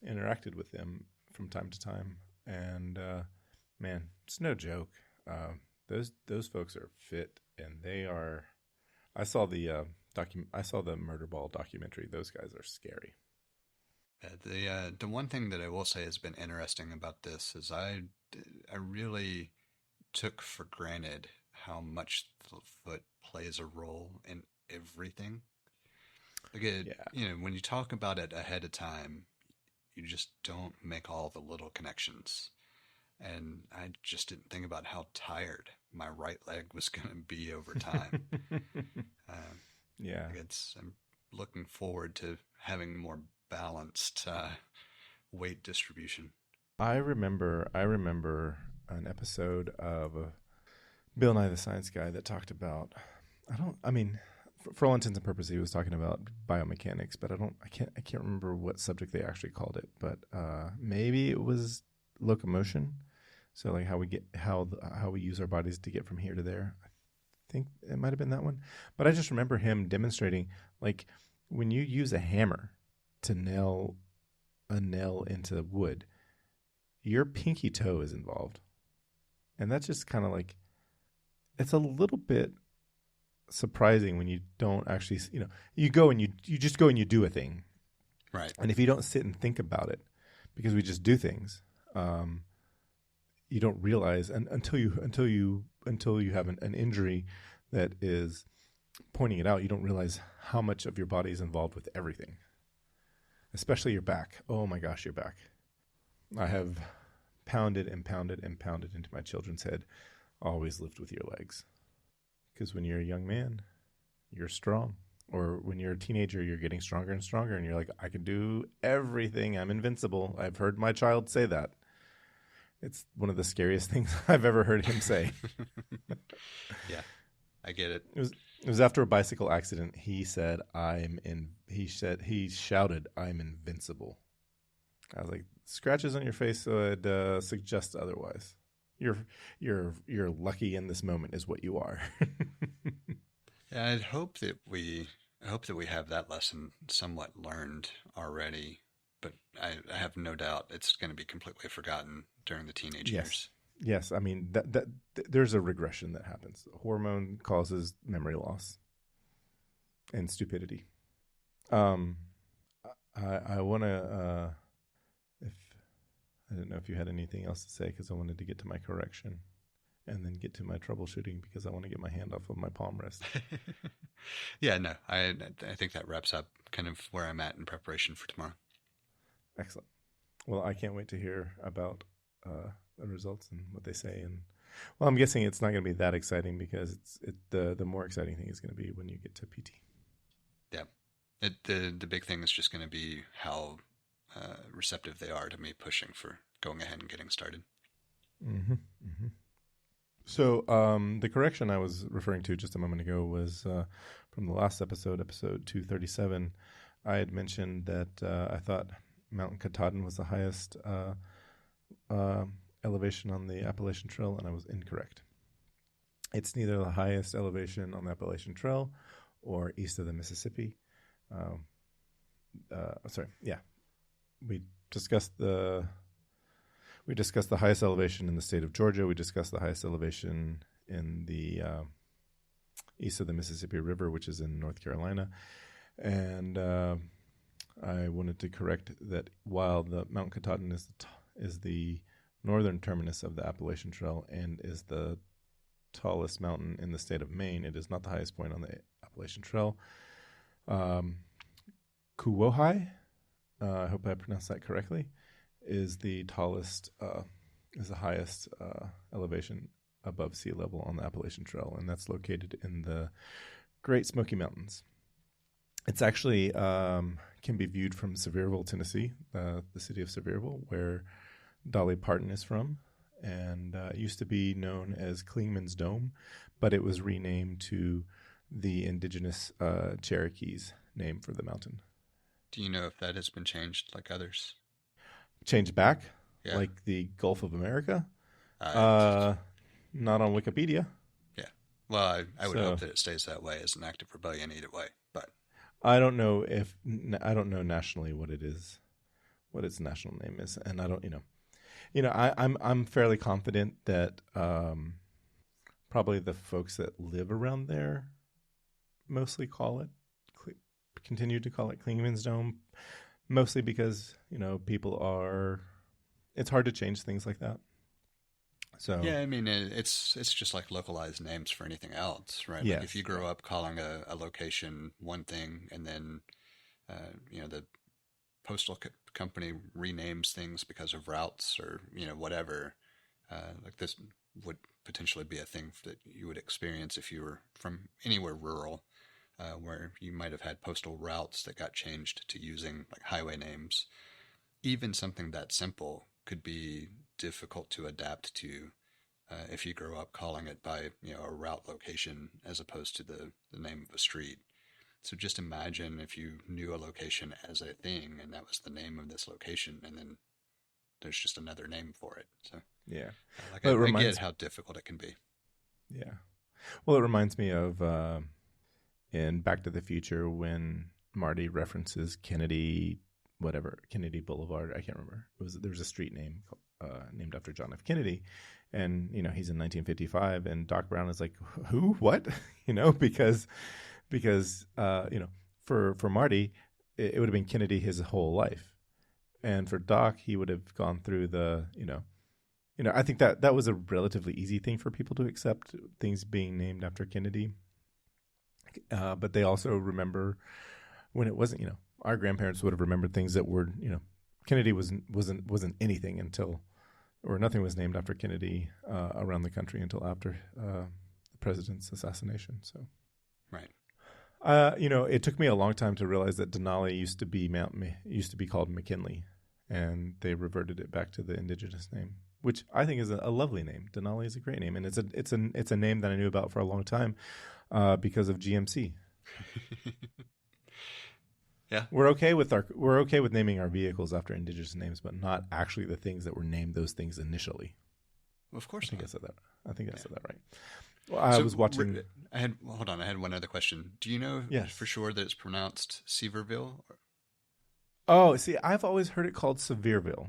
interacted with them from time to time. And man, it's no joke. Those folks are fit, and they are. I saw the Murder Ball documentary. Those guys are scary. The one thing that I will say has been interesting about this is I really took for granted how much the foot plays a role in everything. Like when you talk about it ahead of time, you just don't make all the little connections. And I just didn't think about how tired my right leg was going to be over time. I'm looking forward to having more balanced weight distribution. I remember an episode of Bill Nye the Science Guy that talked about. For all intents and purposes, he was talking about biomechanics, but I can't remember what subject they actually called it. But maybe it was locomotion. So like how we use our bodies to get from here to there. I think it might have been that one. But I just remember him demonstrating, like, when you use a hammer to nail a nail into wood, your pinky toe is involved. And that's just kind of like, it's a little bit surprising when you don't actually, you go and you just go and you do a thing. Right. And if you don't sit and think about it, because we just do things, you don't realize until you have an injury that is pointing it out, you don't realize how much of your body is involved with everything, especially your back. Oh my gosh, your back. I have pounded and pounded and pounded into my children's head, always lift with your legs. Because when you're a young man, you're strong. Or when you're a teenager, you're getting stronger and stronger, and you're like, I can do everything. I'm invincible. I've heard my child say that. It's one of the scariest things I've ever heard him say. Yeah, I get it. It was after a bicycle accident. He said, he shouted, "I'm invincible." I was like, scratches on your face would suggest otherwise. You're lucky in this moment is what you are. Yeah, I hope that we have that lesson somewhat learned already, but I have no doubt it's going to be completely forgotten during the teenage years. Yes, I mean that there's a regression that happens. Hormone causes memory loss and stupidity. I want to I didn't know if you had anything else to say, because I wanted to get to my correction and then get to my troubleshooting, because I want to get my hand off of my palm rest. Yeah, no, I think that wraps up kind of where I'm at in preparation for tomorrow. Excellent. Well, I can't wait to hear about the results and what they say. And well, I'm guessing it's not going to be that exciting, because the more exciting thing is going to be when you get to PT. Yeah, the big thing is just going to be how receptive they are to me pushing for going ahead and getting started. Mm-hmm. Mm-hmm. So the correction I was referring to just a moment ago was from the last episode 237. I had mentioned that I thought Mount Katahdin was the highest elevation on the Appalachian Trail, and I was incorrect. It's neither the highest elevation on the Appalachian Trail or east of the Mississippi. We discussed the highest elevation in the state of Georgia. We discussed the highest elevation in the east of the Mississippi River, which is in North Carolina. And I wanted to correct that while the Mount Katahdin is the northern terminus of the Appalachian Trail and is the tallest mountain in the state of Maine, it is not the highest point on the Appalachian Trail. Kuwohai, I hope I pronounced that correctly, is the highest elevation above sea level on the Appalachian Trail, and that's located in the Great Smoky Mountains. It's actually can be viewed from Sevierville, Tennessee, the city of Sevierville, where Dolly Parton is from, and it used to be known as Clingman's Dome, but it was renamed to the indigenous Cherokees name for the mountain. Do you know if that has been changed like others? Changed back? Yeah. Like the Gulf of America? Not on Wikipedia. Yeah. Well, I would hope that it stays that way as an act of rebellion either way, but I don't know nationally what it is, what its national name is, and I don't, I'm fairly confident that probably the folks that live around there mostly continue to call it Clingman's Dome, mostly because it's hard to change things like that. So yeah, I mean it's just like localized names for anything else, right? Yes. Like if you grow up calling a location one thing, and then the postal company renames things because of routes or whatever, like this would potentially be a thing that you would experience if you were from anywhere rural, where you might have had postal routes that got changed to using like highway names. Even something that simple could be difficult to adapt to if you grow up calling it by a route location as opposed to the name of a street. So just imagine if you knew a location as a thing and that was the name of this location, and then there's just another name for it. So yeah, I get how difficult it can be. Yeah, well, it reminds me of in Back to the Future when Marty references Kennedy Boulevard. I can't remember. There's a street name named after John F. Kennedy, and he's in 1955, and Doc Brown is like, who, what, because for Marty it would have been Kennedy his whole life, and for Doc he would have gone through the I think that was a relatively easy thing for people to accept, things being named after Kennedy, but they also remember when it wasn't. Our grandparents would have remembered things that were, Kennedy wasn't anything until, or nothing was named after Kennedy around the country until after the president's assassination. So, right. It took me a long time to realize that Denali used to be called McKinley, and they reverted it back to the indigenous name, which I think is a lovely name. Denali is a great name, and it's a name that I knew about for a long time because of GMC. Yeah, we're okay with naming our vehicles after indigenous names, but not actually the things that were named those things initially. Well, of course, I think I said that. I said that right. Well, I was watching. Hold on. I had one other question. Do you know for sure that it's pronounced Sevierville? Oh, see, I've always heard it called Sevierville.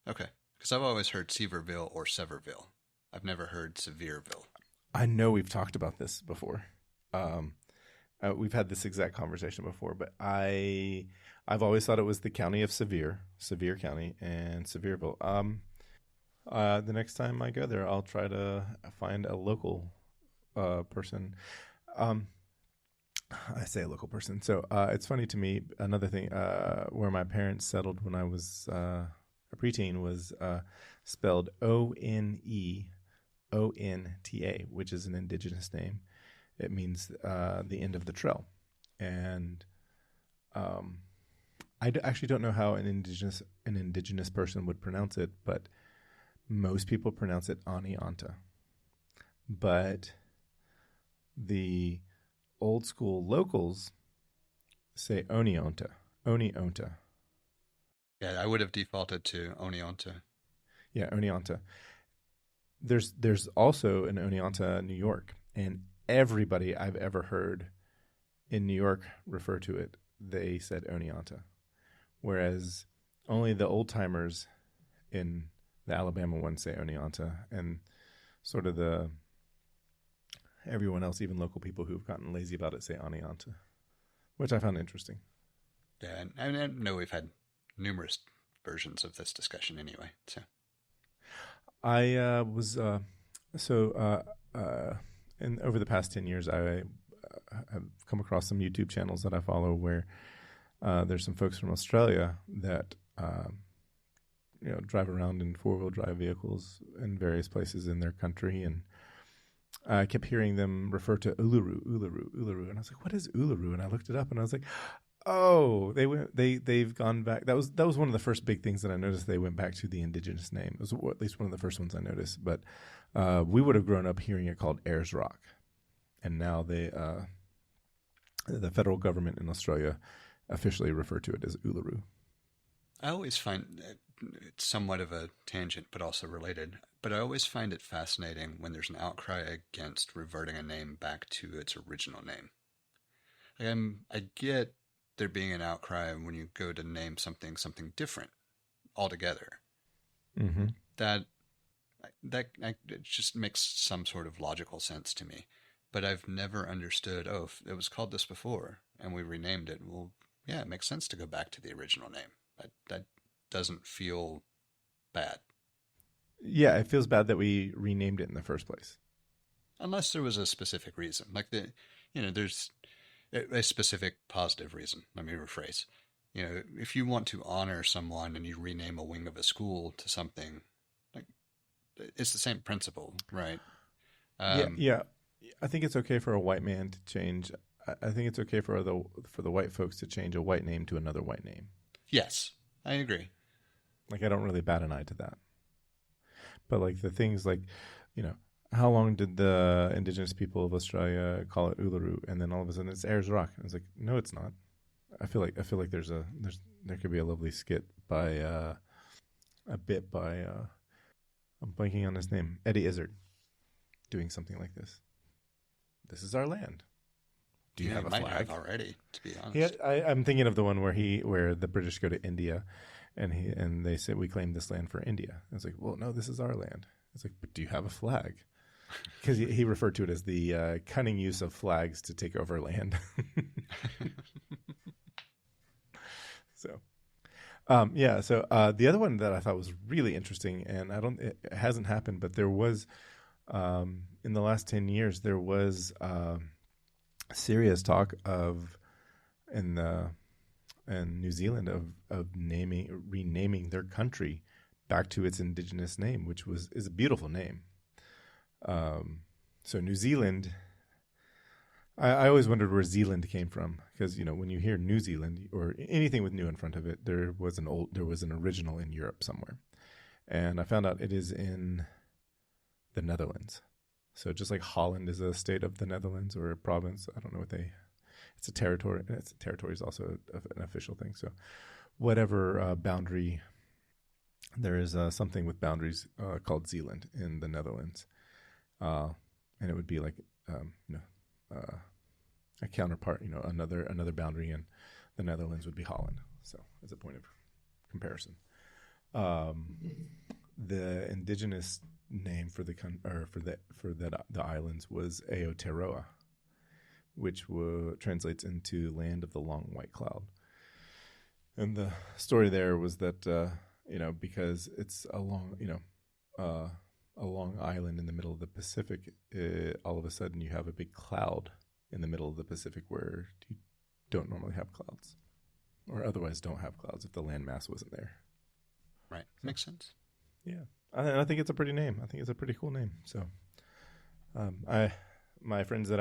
Okay, because I've always heard Sevierville or Severville. I've never heard Sevierville. I know we've talked about this before. We've had this exact conversation before, but I've always thought it was the county of Sevier County, and Sevierville. The next time I go there, I'll try to find a local person. I say a local person. So it's funny to me. Another thing where my parents settled when I was a preteen was spelled Oneonta, which is an indigenous name. It means the end of the trail, and I actually don't know how an indigenous person would pronounce it, but most people pronounce it Oneonta. But the old school locals say Oneonta. Yeah, I would have defaulted to Oneonta. Yeah, Oneonta. There's also an Oneonta, New York, and everybody I've ever heard in New York refer to it, they said Oneonta, whereas only the old timers in the Alabama one say Oneonta, and sort of everyone else, even local people who've gotten lazy about it, say Oneonta, which I found interesting. Yeah, and I know we've had numerous versions of this discussion anyway. So I was so and over the past 10 years, I have come across some YouTube channels that I follow where there's some folks from Australia that drive around in 4-wheel drive vehicles in various places in their country, and I kept hearing them refer to Uluru, Uluru, Uluru, and I was like, "What is Uluru?" And I looked it up, and I was like, "Oh, they've gone back." That was one of the first big things that I noticed. They went back to the indigenous name. It was at least one of the first ones I noticed. But we would have grown up hearing it called Ayers Rock, and now the federal government in Australia officially refer to it as Uluru. I always find it's somewhat of a tangent, but also related. But I always find it fascinating when there's an outcry against reverting a name back to its original name. I get there being an outcry when you go to name something different altogether. Mm-hmm. That it just makes some sort of logical sense to me. But I've never understood, if it was called this before and we renamed it, well, yeah, it makes sense to go back to the original name. That doesn't feel bad. Yeah, it feels bad that we renamed it in the first place. Unless there was a specific reason. Like there's a specific positive reason. Let me rephrase. If you want to honor someone and you rename a wing of a school to something, like it's the same principle, right? Yeah. I think it's okay for a white man to change. I think it's okay for the white folks to change a white name to another white name. Yes, I agree. Like, I don't really bat an eye to that. But like the things like, how long did the indigenous people of Australia call it Uluru, and then all of a sudden it's Ayers Rock? I was like, no, it's not. I feel like there could be a lovely skit by I'm blanking on his name, Eddie Izzard, doing something like this. This is our land. Do you have a might flag? have already, to be honest. I'm thinking of the one where the British go to India, and they say, we claim this land for India. I was like, well, no, this is our land. It's like, but do you have a flag? Because he referred to it as the cunning use of flags to take over land. So, So the other one that I thought was really interesting, and it hasn't happened, but there was in the last 10 years there was serious talk in New Zealand of renaming their country back to its indigenous name, which is a beautiful name. So New Zealand, I always wondered where Zealand came from, because when you hear New Zealand or anything with new in front of it, there was an original in Europe somewhere, and I found out it is in the Netherlands. So just like Holland is a state of the Netherlands or a province, I don't know it's a territory. Territory is also an official thing. So whatever boundary, there is something with boundaries called Zealand in the Netherlands, and it would be like a counterpart. Another boundary in the Netherlands would be Holland. So as a point of comparison, the indigenous name for the islands was Aotearoa, which translates into land of the long white cloud. And the story there was that because it's a long island in the middle of the Pacific, all of a sudden you have a big cloud in the middle of the Pacific where you don't normally have clouds, or otherwise don't have clouds if the landmass wasn't there. Right, makes sense. Yeah. I think it's a pretty name. I think it's a pretty cool name. So, my friends or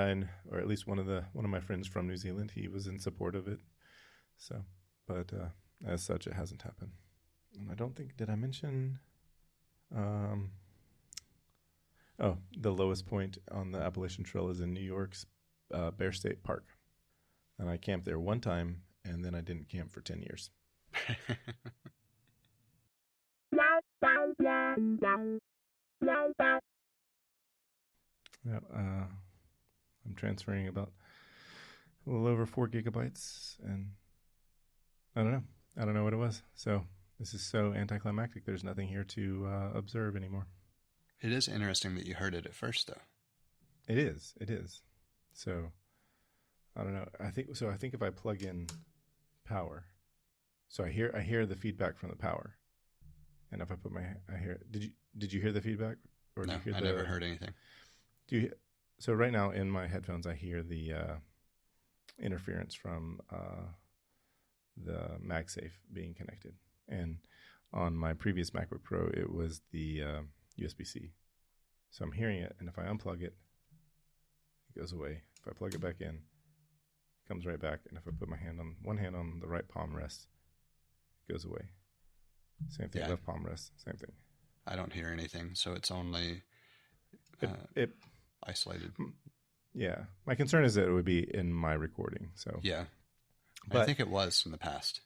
at least one of my friends from New Zealand, he was in support of it. So, but as such, it hasn't happened. And I don't think, did I mention? The lowest point on the Appalachian Trail is in New York's Bear State Park, and I camped there one time, and then I didn't camp for 10 years. Yeah, I'm transferring about a little over 4 gigabytes, and I don't know what it was. So this is so anticlimactic. There's nothing here to observe anymore. It is interesting that you heard it at first, though. It is. So I don't know. I think if I plug in power. So I hear the feedback from the power. And if I put I hear, did you hear the feedback? Or No, did you hear I never heard anything. So right now in my headphones, I hear the interference from the MagSafe being connected. And on my previous MacBook Pro, it was the USB-C. So I'm hearing it, and if I unplug it, it goes away. If I plug it back in, it comes right back. And if I put one hand on the right palm rest, it goes away. Same thing, left palm rest, same thing. I don't hear anything, so it's only isolated. Yeah. My concern is that it would be in my recording. So yeah. But I think it was in the past.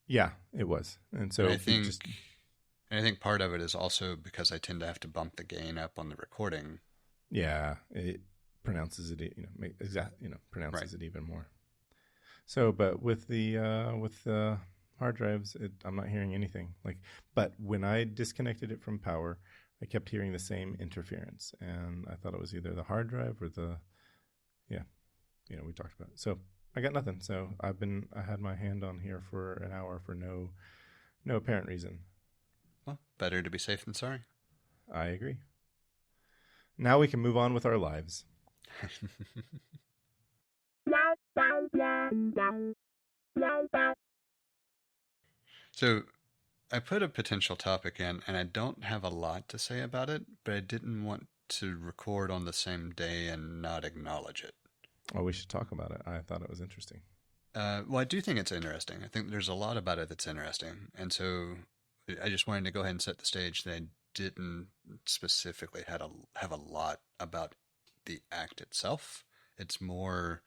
Yeah, it was. And so I think part of it is also because I tend to have to bump the gain up on the recording. Yeah, it pronounces it, pronounces it even more. So, but with the hard drives, I'm not hearing anything. But when I disconnected it from power, I kept hearing the same interference, and I thought it was either the hard drive or we talked about it. So I got nothing. So I had my hand on here for an hour for no apparent reason. Well, better to be safe than sorry. I agree. Now we can move on with our lives. So I put a potential topic in, and I don't have a lot to say about it, but I didn't want to record on the same day and not acknowledge it. Oh, we should talk about it. I thought it was interesting. Well, I do think it's interesting. I think there's a lot about it that's interesting. And so I just wanted to go ahead and set the stage that I didn't specifically have a lot about the act itself. It's more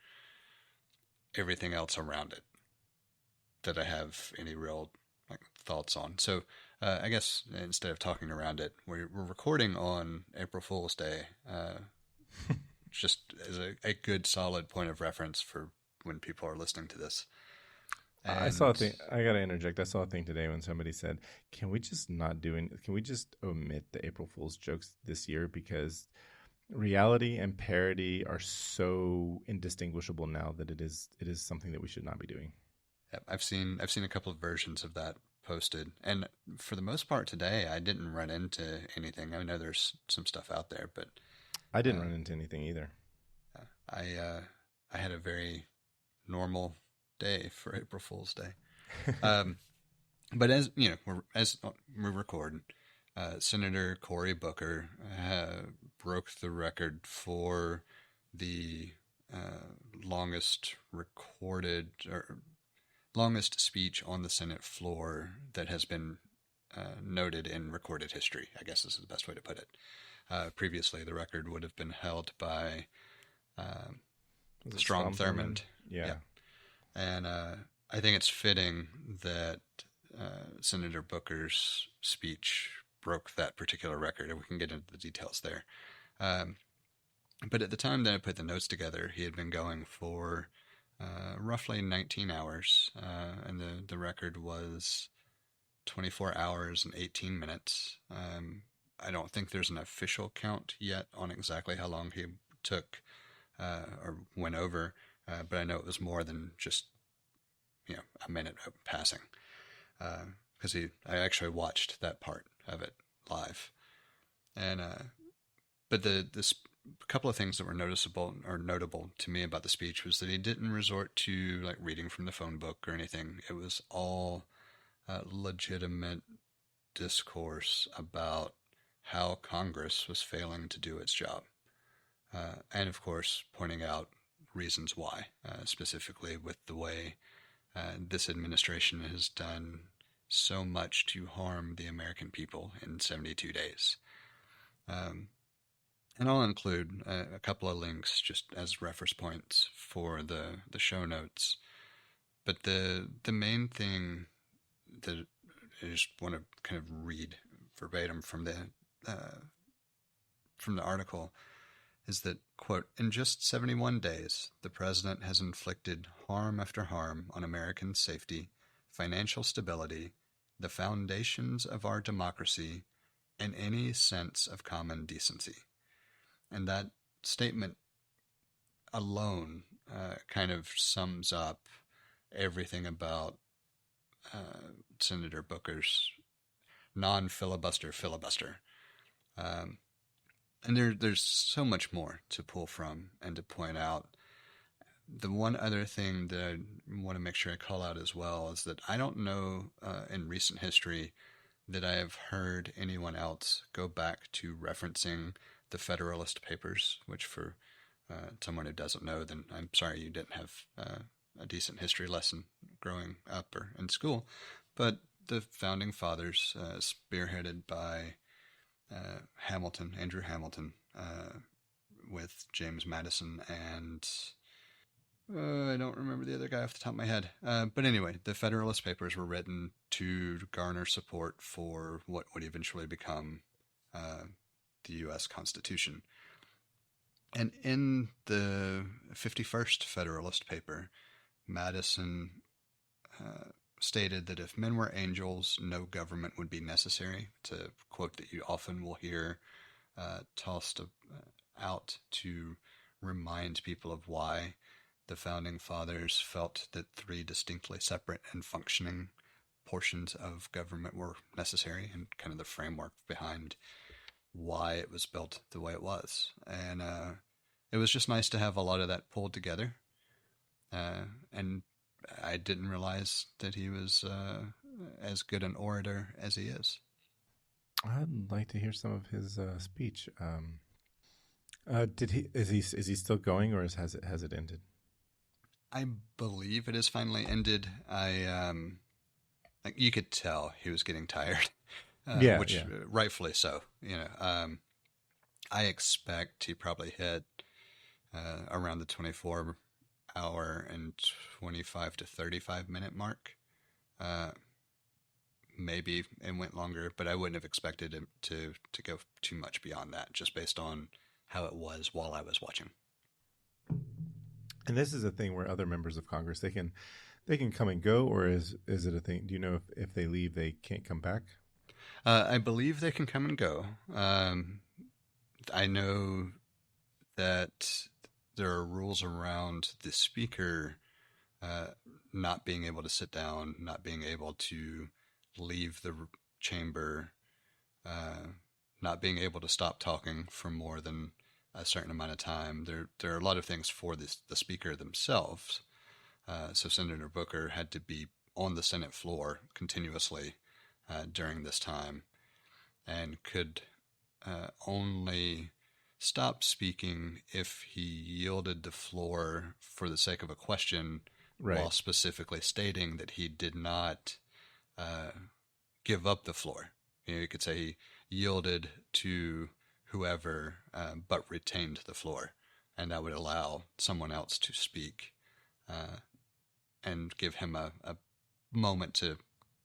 everything else around it that I have any real thoughts on. So I guess instead of talking around it, we're recording on April Fool's Day, just as a good solid point of reference for when people are listening to this. And I saw a thing. I got to interject. I saw a thing today when somebody said, can we just omit the April Fool's jokes this year, because reality and parody are so indistinguishable now that it is something that we should not be doing. I've seen a couple of versions of that posted, and for the most part today, I didn't run into anything. I know there's some stuff out there, but I didn't run into anything either. I had a very normal day for April Fool's Day. But as you know, we're recording, Senator Cory Booker broke the record for the longest speech on the Senate floor that has been noted in recorded history. I guess this is the best way to put it. Previously, the record would have been held by Strom Thurmond. Yeah. And I think it's fitting that Senator Booker's speech broke that particular record, and we can get into the details there. But at the time that I put the notes together, he had been going for roughly 19 hours, and the record was 24 hours and 18 minutes. I don't think there's an official count yet on exactly how long he took or went over, but I know it was more than just a minute passing, because I actually watched that part of it live, and but this couple of things that were notable to me about the speech was that he didn't resort to reading from the phone book or anything. It was all legitimate discourse about how Congress was failing to do its job, and of course pointing out reasons why, specifically with the way this administration has done so much to harm the American people in 72 days. And I'll include a couple of links just as reference points for the show notes. But the main thing that I just want to kind of read verbatim from the article is that, quote, "In just 71 days, the president has inflicted harm after harm on American safety, financial stability, the foundations of our democracy, and any sense of common decency." And that statement alone kind of sums up everything about Senator Booker's non-filibuster filibuster. And there's so much more to pull from and to point out. The one other thing that I want to make sure I call out as well is that I don't know in recent history that I have heard anyone else go back to referencing the Federalist Papers, which for someone who doesn't know, then I'm sorry you didn't have a decent history lesson growing up or in school. But the Founding Fathers, spearheaded by Andrew Hamilton, with James Madison and I don't remember the other guy off the top of my head. But anyway, the Federalist Papers were written to garner support for what would eventually become the U.S. Constitution. And in the 51st Federalist Paper, Madison stated that if men were angels, no government would be necessary. It's a quote that you often will hear tossed out to remind people of why the Founding Fathers felt that three distinctly separate and functioning portions of government were necessary, and kind of the framework behind why it was built the way it was. And it was just nice to have a lot of that pulled together. And I didn't realize that he was as good an orator as he is. I'd like to hear some of his speech. Is he still going, or has it ended? I believe it has finally ended. Like you could tell he was getting tired, rightfully so. I expect he probably hit around the 24-hour and 25 to 35-minute mark. Maybe it went longer, but I wouldn't have expected him to go too much beyond that, just based on how it was while I was watching. And this is a thing where other members of Congress, they can come and go, or is it a thing? Do you know if they leave, they can't come back? I believe they can come and go. I know that there are rules around the speaker not being able to sit down, not being able to leave the chamber, not being able to stop talking for more than a certain amount of time. There are a lot of things for the speaker themselves. So Senator Booker had to be on the Senate floor continuously during this time, and could only stop speaking if he yielded the floor for the sake of a question, right, while specifically stating that he did not give up the floor. You could say he yielded to whoever, but retained the floor, and that would allow someone else to speak and give him a moment to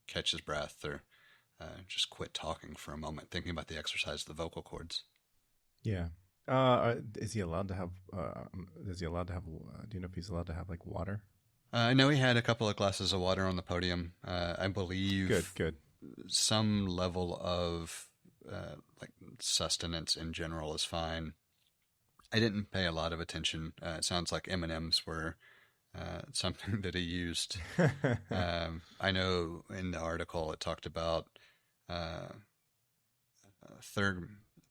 catch his breath, or just quit talking for a moment, thinking about the exercise of the vocal cords. Yeah. Is he allowed to have? Do you know if he's allowed to have like water? I know he had a couple of glasses of water on the podium. I believe good. Some level of like sustenance in general is fine. I didn't pay a lot of attention. It sounds like M&Ms were something that he used. I know in the article it talked about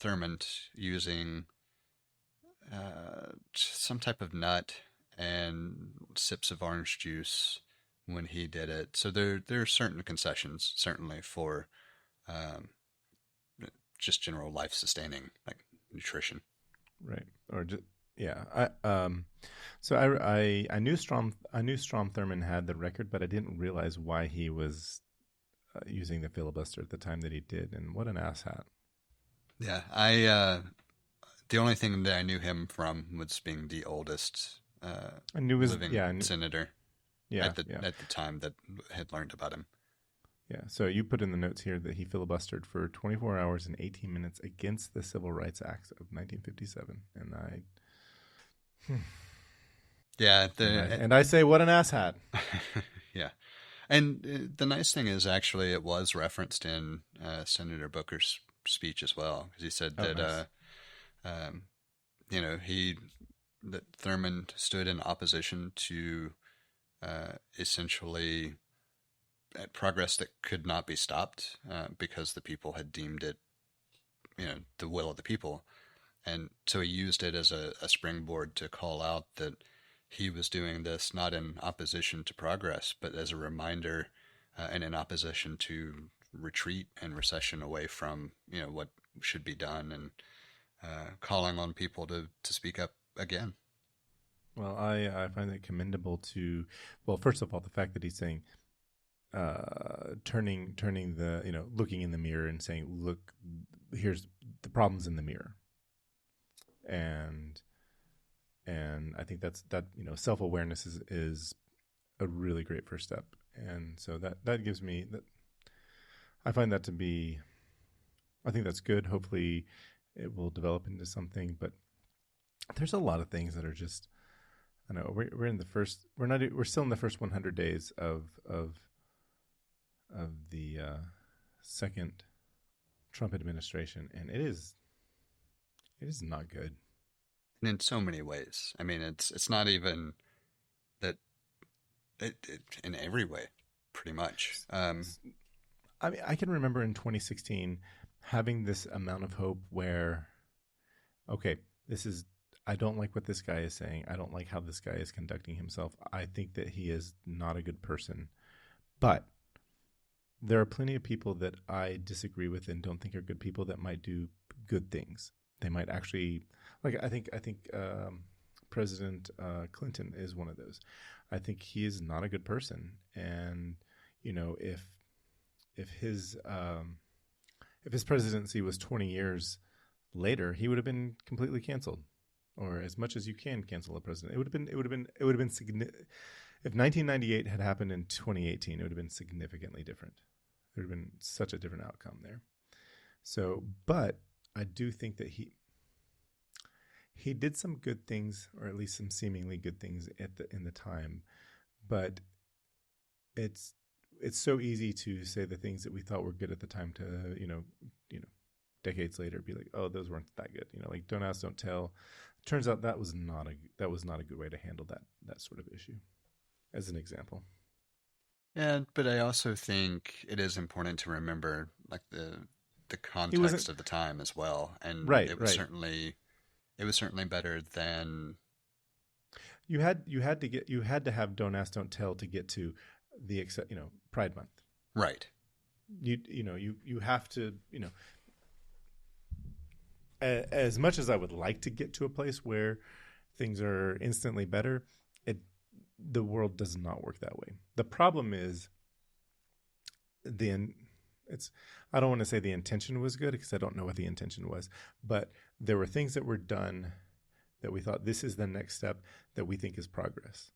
Thurmond using some type of nut and sips of orange juice when he did it. So there are certain concessions, certainly, for just general life-sustaining, like nutrition. Right. Or just, yeah. I knew Strom Thurmond had the record, but I didn't realize why he was using the filibuster at the time that he did. And what an asshat. Yeah, the only thing that I knew him from was being the oldest living senator at the time that had learned about him. Yeah, so you put in the notes here that he filibustered for 24 hours and 18 minutes against the Civil Rights Act of 1957, and I say, what an asshat. Yeah, and the nice thing is, actually, it was referenced in Senator Booker's speech as well, because he said that that Thurmond stood in opposition to essentially progress that could not be stopped because the people had deemed it, the will of the people. And so he used it as a springboard to call out that he was doing this not in opposition to progress, but as a reminder and in opposition to retreat and recession away from, what should be done, and calling on people to speak up again. Well, I find it commendable to, well, first of all, the fact that he's saying, turning the, looking in the mirror and saying, look, here's the problems in the mirror. And I think that self-awareness is a really great first step. And so that gives me that, I find that to be, I think that's good. Hopefully it will develop into something, but there's a lot of things that are just, I know we're in the first, we're still in the first 100 days of the second Trump administration, and it is not good. And in so many ways. I mean, it's not even that in every way, pretty much. I mean, I can remember in 2016 having this amount of hope where, okay, I don't like what this guy is saying. I don't like how this guy is conducting himself. I think that he is not a good person. But there are plenty of people that I disagree with and don't think are good people that might do good things. They might actually, like, I think President Clinton is one of those. I think he is not a good person. And, if his presidency was 20 years later, he would have been completely canceled. Or as much as you can cancel a president. It would have been if 1998 had happened in 2018, it would have been significantly different. There would have been such a different outcome there. So, but I do think that he did some good things, or at least some seemingly good things in the time. But it's so easy to say the things that we thought were good at the time to decades later be like, oh, those weren't that good. Like don't ask, don't tell. Turns out that was not a good way to handle that sort of issue, as an example. Yeah, but I also think it is important to remember like the context of the time as well, and right, it was certainly better than you had to have don't ask, don't tell to get to the Pride Month, right? You have to as much as I would like to get to a place where things are instantly better, the world does not work that way. The problem is I don't want to say the intention was good because I don't know what the intention was, but there were things that were done that we thought this is the next step that we think is progress.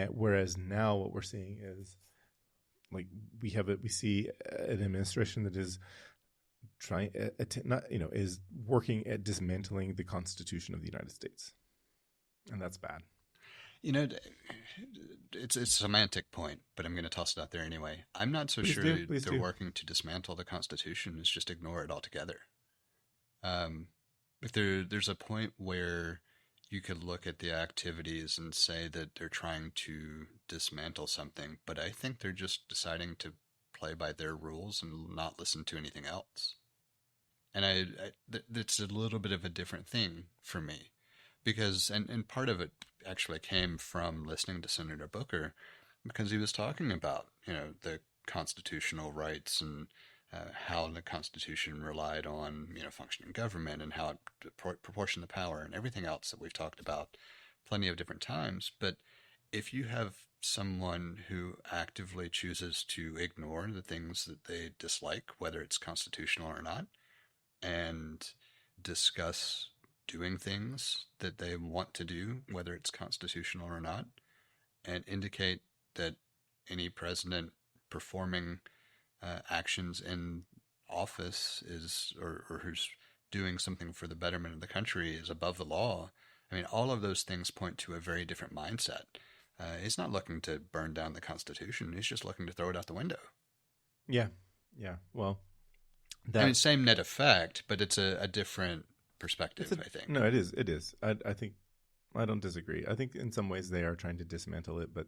Whereas now what we're seeing is like we see an administration that is is working at dismantling the Constitution of the United States, and that's bad. It's a semantic point, but I'm going to toss it out there anyway. I'm not so sure they're working to dismantle the Constitution. It's just ignore it altogether. If there's a point where you could look at the activities and say that they're trying to dismantle something, but I think they're just deciding to play by their rules and not listen to anything else. And it's a little bit of a different thing for me because, and part of it actually came from listening to Senator Booker because he was talking about, the constitutional rights and how the Constitution relied on, functioning government and how it proportioned the power and everything else that we've talked about plenty of different times. But if you have someone who actively chooses to ignore the things that they dislike, whether it's constitutional or not, and discuss doing things that they want to do, whether it's constitutional or not, and indicate that any president performing actions in office or who's doing something for the betterment of the country is above the law. I mean, all of those things point to a very different mindset. He's not looking to burn down the Constitution. He's just looking to throw it out the window. Yeah. Well, same net effect, but it's a different perspective, I think. No, it is. I think I don't disagree. I think in some ways they are trying to dismantle it, but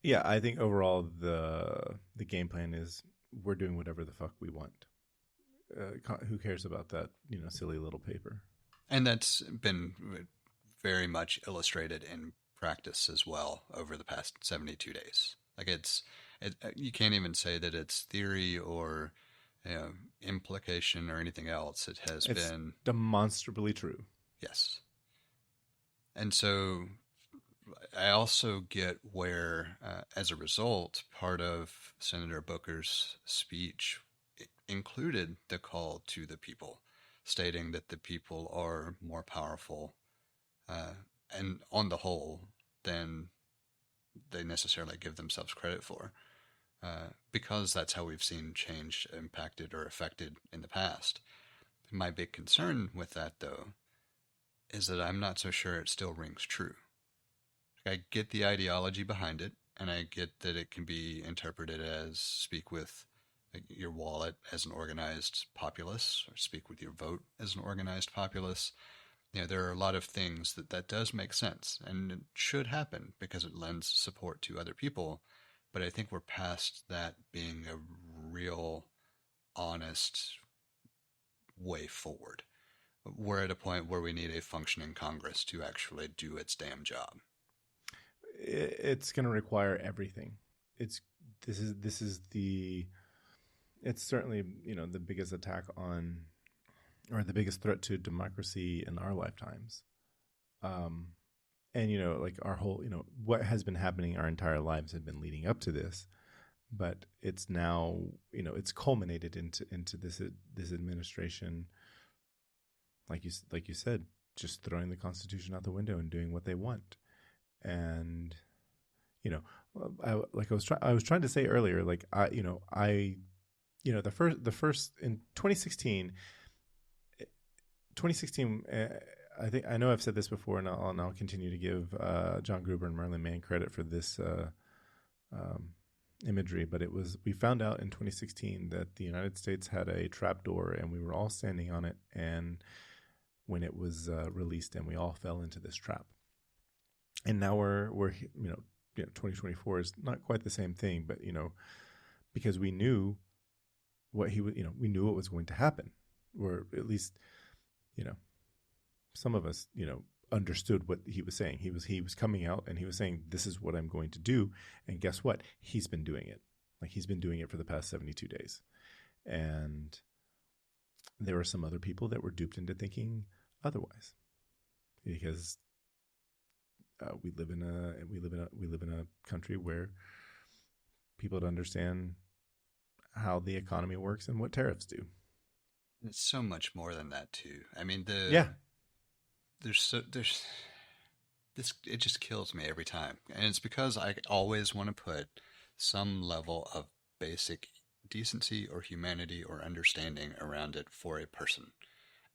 Yeah, I think overall the game plan is we're doing whatever the fuck we want. Who cares about that, silly little paper? And that's been very much illustrated in practice as well over the past 72 days. Like you can't even say that it's theory or implication or anything else. It has It's been, demonstrably true. yes. And so I also get where, as a result, part of Senator Booker's speech included the call to the people, stating that the people are more powerful uh, and on the whole than they necessarily give themselves credit for, because that's how we've seen change impacted or affected in the past. My big concern with that, though, is that I'm not so sure it still rings true. I get the ideology behind it, and I get that it can be interpreted as speak with your wallet as an organized populace, or speak with your vote as an organized populace. There are a lot of things that does make sense, and it should happen because it lends support to other people. But I think we're past that being a real, honest way forward. We're at a point where we need a functioning Congress to actually do its damn job. It's going to require everything. It's this is the it's certainly the biggest attack on, or the biggest threat to democracy in our lifetimes. And like our whole, what has been happening our entire lives had been leading up to this, but it's now, it's culminated into this administration, like you said, just throwing the Constitution out the window and doing what they want. And I was trying to say earlier, like the first in 2016. I know I've said this before, and I'll continue to give John Gruber and Merlin Mann credit for this imagery, but we found out in 2016 that the United States had a trapdoor, and we were all standing on it, and when it was released, and we all fell into this trap. And now we're 2024 is not quite the same thing, but because we knew what we knew what was going to happen, or at least some of us understood what he was saying. He was coming out and he was saying, this is what I'm going to do. And guess what? He's been doing it. Like, he's been doing it for the past 72 days. And there were some other people that were duped into thinking otherwise, because we live in a country where people don't understand how the economy works and what tariffs do. It's so much more than that too. I mean, there's this, it just kills me every time. And it's because I always want to put some level of basic decency or humanity or understanding around it for a person.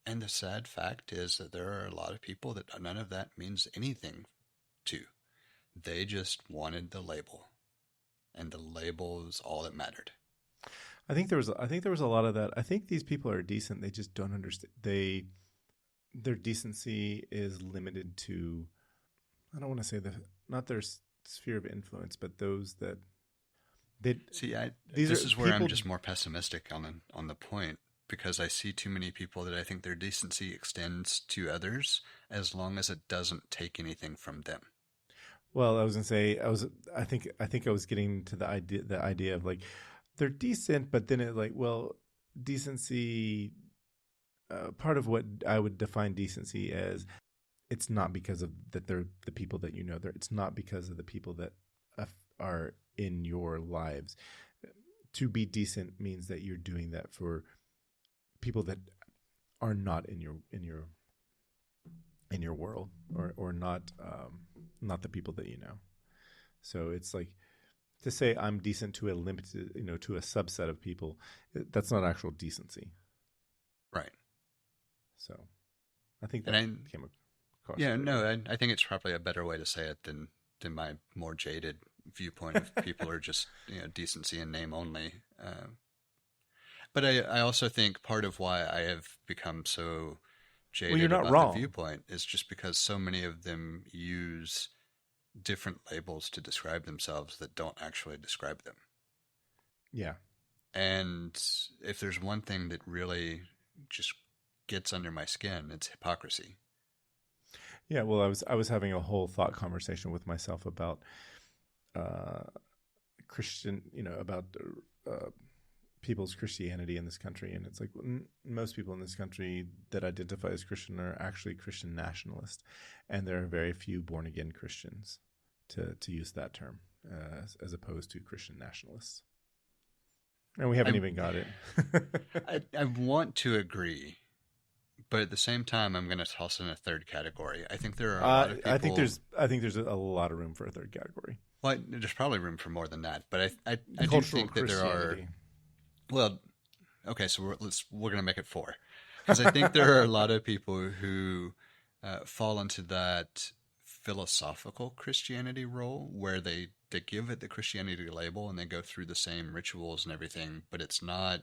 And the sad fact is that there are a lot of people that none of that means anything to. They just wanted the label, and the label is all that mattered. I think there was a lot of that. I think these people are decent. They just don't understand. Their decency is limited to, I don't want to say not their sphere of influence, but those that they see. This is where I'm just more pessimistic on the point, because I see too many people that I think their decency extends to others as long as it doesn't take anything from them. Well, I was gonna say I think I was getting to the idea of, like, they're decent, but then decency. Part of what I would define decency as, it's not because of that they're the people that it's not because of the people that are in your lives. To be decent means that you're doing that for people that are not in your world, or not the people that you know. So it's like, to say I'm decent to a limited, to a subset of people, that's not actual decency. Right. So I think that came across. Yeah, no, I think it's probably a better way to say it than my more jaded viewpoint of people are just, decency in name only. But I also think part of why I have become so jaded you're not about wrong. The viewpoint is just because so many of them use different labels to describe themselves that don't actually describe them. Yeah. And if there's one thing that really just gets under my skin, it's hypocrisy. Yeah, well, I was having a whole thought conversation with myself about Christian, about people's Christianity in this country, and it's like most people in this country that identify as Christian are actually Christian nationalists, and there are very few born again Christians, to use that term, as opposed to Christian nationalists. And we haven't even got it. I want to agree, but at the same time, I'm going to toss in a third category. I think there are a lot of people. I think there's a lot of room for a third category. Well, there's probably room for more than that, but I do think that there are. Well, okay, so we're going to make it 4, because I think there are a lot of people who fall into that philosophical Christianity role where they give it the Christianity label and they go through the same rituals and everything, but it's not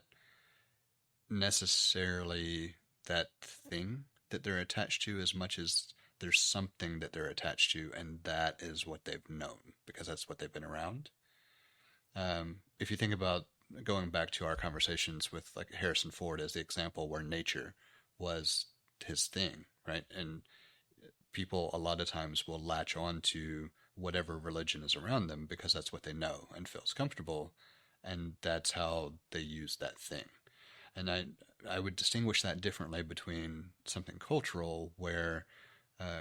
necessarily that thing that they're attached to as much as there's something that they're attached to, and that is what they've known because that's what they've been around. If you think about going back to our conversations with like Harrison Ford as the example where nature was his thing, right? And people a lot of times will latch on to whatever religion is around them because that's what they know and feels comfortable, and that's how they use that thing. And I would distinguish that differently between something cultural where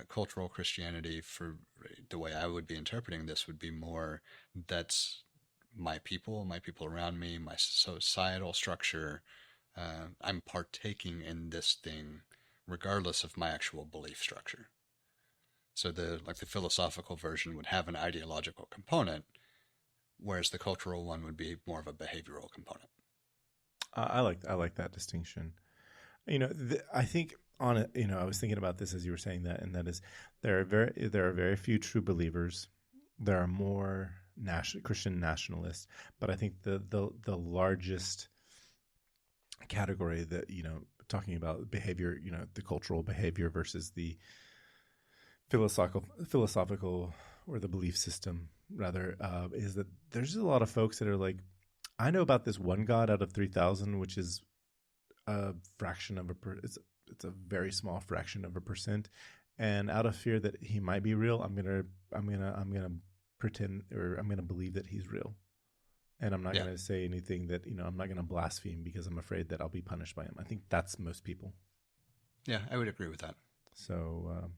cultural Christianity, for the way I would be interpreting this, would be more that's my people around me, my societal structure. I'm partaking in this thing regardless of my actual belief structure. So the philosophical version would have an ideological component, whereas the cultural one would be more of a behavioral component. I like that distinction. I think on it. I was thinking about this as you were saying that, and that is there are very few true believers. There are more Christian nationalists, but I think the largest category that talking about behavior, the cultural behavior versus the philosophical or the belief system rather, is that there's a lot of folks that are like, I know about this one God out of 3,000, which is a fraction of it's a very small fraction of a percent, and out of fear that he might be real, I'm gonna pretend, or I'm gonna believe that he's real, and I'm not gonna say anything that I'm not gonna blaspheme because I'm afraid that I'll be punished by him. I think that's most people. Yeah, I would agree with that. So,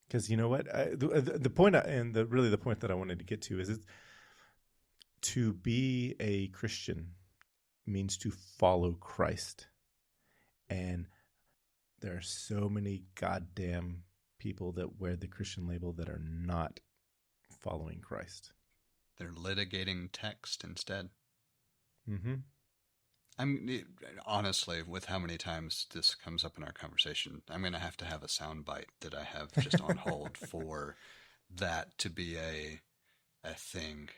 because you know what, the point the point that I wanted to get to is to be a Christian means to follow Christ. And there are so many goddamn people that wear the Christian label that are not following Christ. They're litigating text instead. Mm-hmm. I mean, honestly, with how many times this comes up in our conversation, I'm going to have a soundbite that I have just on hold for that to be a thing.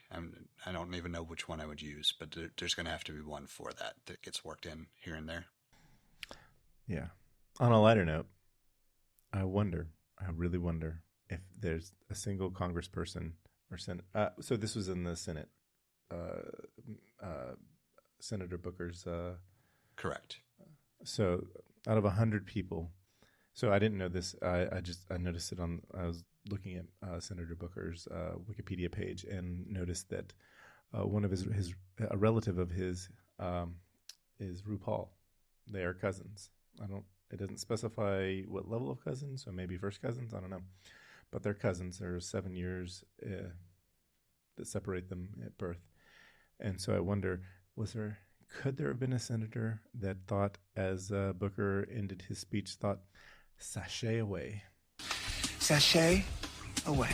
I don't even know which one I would use, but there's going to have to be one for that gets worked in here and there. Yeah. On a lighter note, I really wonder if there's a single congressperson or Senate. So this was in the Senate. Senator Booker's. Correct. So out of 100 people, so I didn't know this. I noticed it I was looking at Senator Booker's Wikipedia page and noticed that one of a relative of his is RuPaul. They are cousins. It doesn't specify what level of cousins, so maybe first cousins. I don't know, but they're cousins. There are 7 years that separate them at birth, and so I wonder, could there have been a senator that thought, as Booker ended his speech, thought, "Sashay away, sashay away."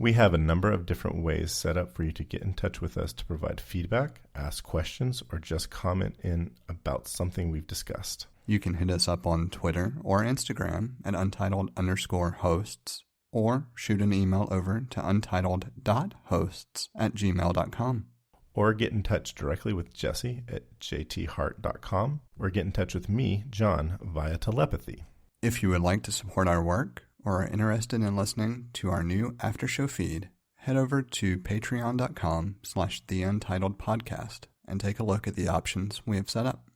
We have a number of different ways set up for you to get in touch with us to provide feedback, ask questions, or just comment in about something we've discussed. You can hit us up on Twitter or Instagram at untitled_hosts, or shoot an email over to untitled.hosts@gmail.com. Or get in touch directly with Jesse at jthart.com, or get in touch with me, John, via telepathy. If you would like to support our work or are interested in listening to our new after show feed, head over to patreon.com/theUntitledPodcast and take a look at the options we have set up.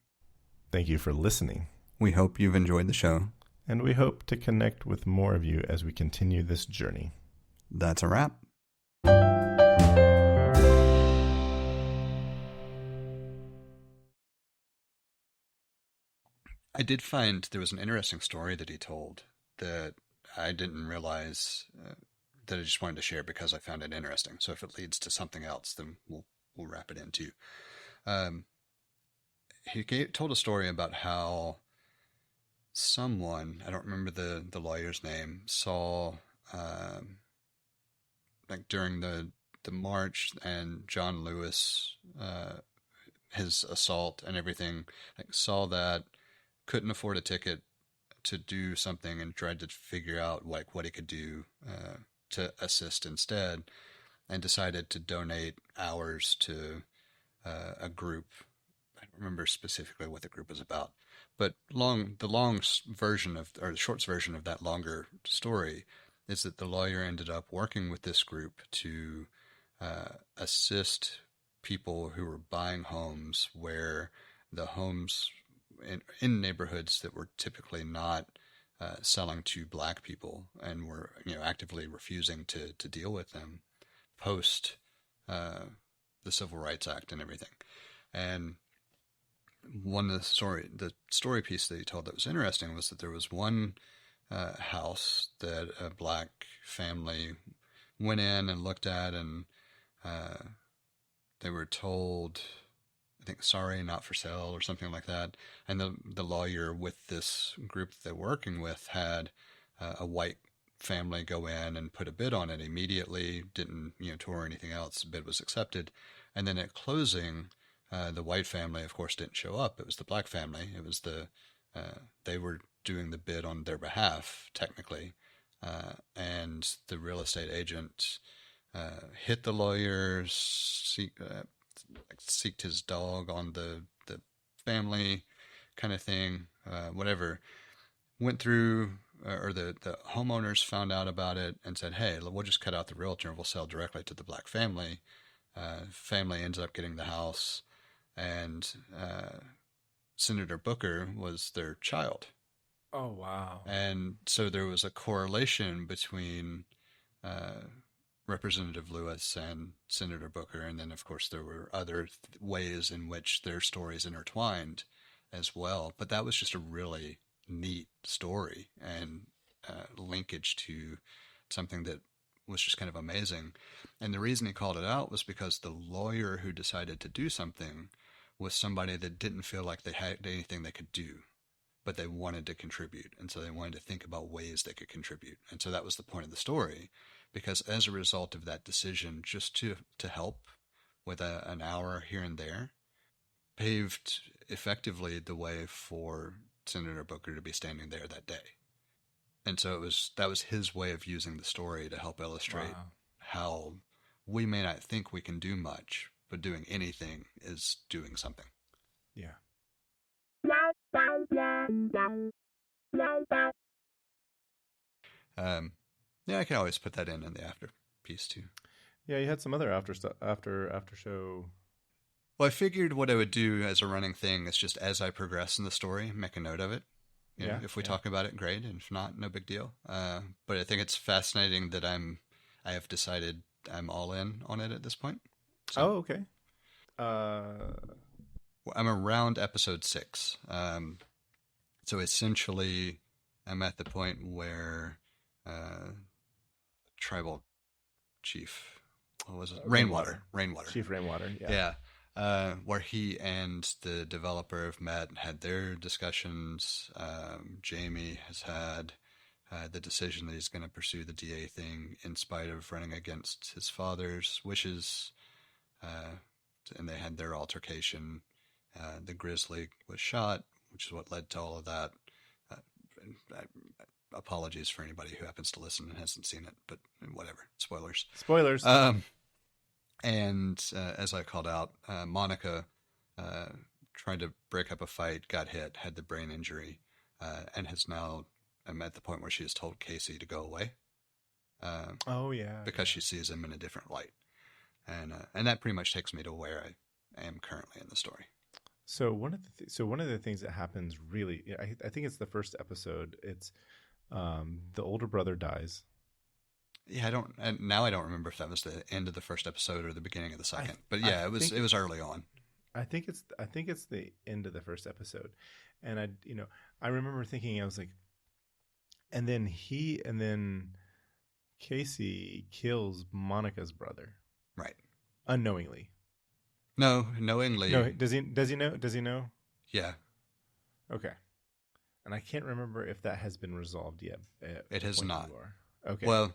Thank you for listening. We hope you've enjoyed the show. And we hope to connect with more of you as we continue this journey. That's a wrap. I did find there was an interesting story that he told that I didn't realize that I just wanted to share because I found it interesting. So if it leads to something else, then we'll wrap it in too. He told a story about how someone, I don't remember the lawyer's name, saw like during the march and John Lewis, his assault and everything, like saw that, couldn't afford a ticket to do something and tried to figure out like what he could do to assist instead, and decided to donate hours to a group. I don't remember specifically what the group was about, but the short version of that longer story is that the lawyer ended up working with this group to assist people who were buying homes where the homes in neighborhoods that were typically not selling to black people and were actively refusing to deal with them post the Civil Rights Act and everything. And the story piece that he told that was interesting was that there was one house that a black family went in and looked at, and they were told, I think, sorry, not for sale or something like that. And the lawyer with this group that they're working with had a white family go in and put a bid on it immediately, didn't tour or anything else. The bid was accepted. And then at closing, the white family, of course, didn't show up. It was the black family. It was they were doing the bid on their behalf, technically. And the real estate agent hit the lawyer, seeked his dog on the family kind of thing, whatever. Went through, or the homeowners found out about it and said, hey, we'll just cut out the realtor and we'll sell directly to the black family. Family ends up getting the house, and Senator Booker was their child. Oh, wow. And so there was a correlation between Representative Lewis and Senator Booker, and then of course there were other ways in which their stories intertwined as well. But that was just a really neat story and linkage to something that was just kind of amazing. And the reason he called it out was because the lawyer who decided to do something was somebody that didn't feel like they had anything they could do, but they wanted to contribute. And so they wanted to think about ways they could contribute. And so that was the point of the story, because as a result of that decision, just to help with an hour here and there, paved effectively the way for Senator Booker to be standing there that day. And so that was his way of using the story to help illustrate how we may not think we can do much, but doing anything is doing something. Yeah. Yeah, I can always put that in the after piece too. Yeah, you had some other after show. Well, I figured what I would do as a running thing is just as I progress in the story, make a note of it. If we talk about it, great, and if not, no big deal. But I think it's fascinating that I have decided I'm all in on it at this point. So, okay. I'm around episode 6. So essentially, I'm at the point where tribal chief, what was it? Rainwater. Chief Rainwater, yeah. Where he and the developer have met and had their discussions. Jamie has had the decision that he's going to pursue the DA thing in spite of running against his father's wishes. And they had their altercation. The Grizzly was shot, which is what led to all of that. Apologies for anybody who happens to listen and hasn't seen it, but whatever. Spoilers. And as I called out, Monica tried to break up a fight, got hit, had the brain injury, and has now at the point where she has told Casey to go away. Oh yeah, because she sees him in a different light, and that pretty much takes me to where I am currently in the story. So one of the things that happens really, I think it's the first episode. It's the older brother dies. Yeah, I don't remember if that was the end of the first episode or the beginning of the second. But yeah, it was early on. I think it's the end of the first episode, and I remember thinking, I was like, and then Casey kills Monica's brother, right? Unknowingly. No, knowingly. No, does he know? Does he know? Yeah. Okay. And I can't remember if that has been resolved yet. It has not. Okay. Well,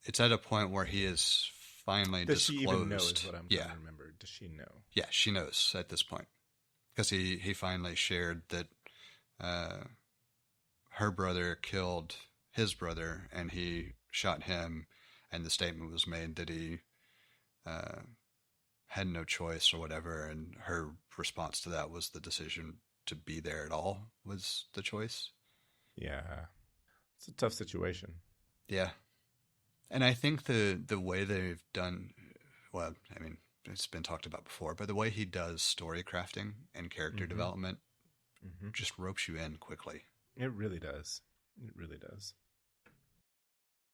it's at a point where he is finally Does disclosed. She even know is what I'm trying to remember. Does she know? Yeah, she knows at this point. Because he finally shared that her brother killed his brother and he shot him, and the statement was made that he had no choice or whatever, and her response to that was the decision to be there at all was the choice. Yeah. It's a tough situation. Yeah. And I think the way they've done, well, I mean, it's been talked about before, but the way he does story crafting and character development just ropes you in quickly. It really does. It really does.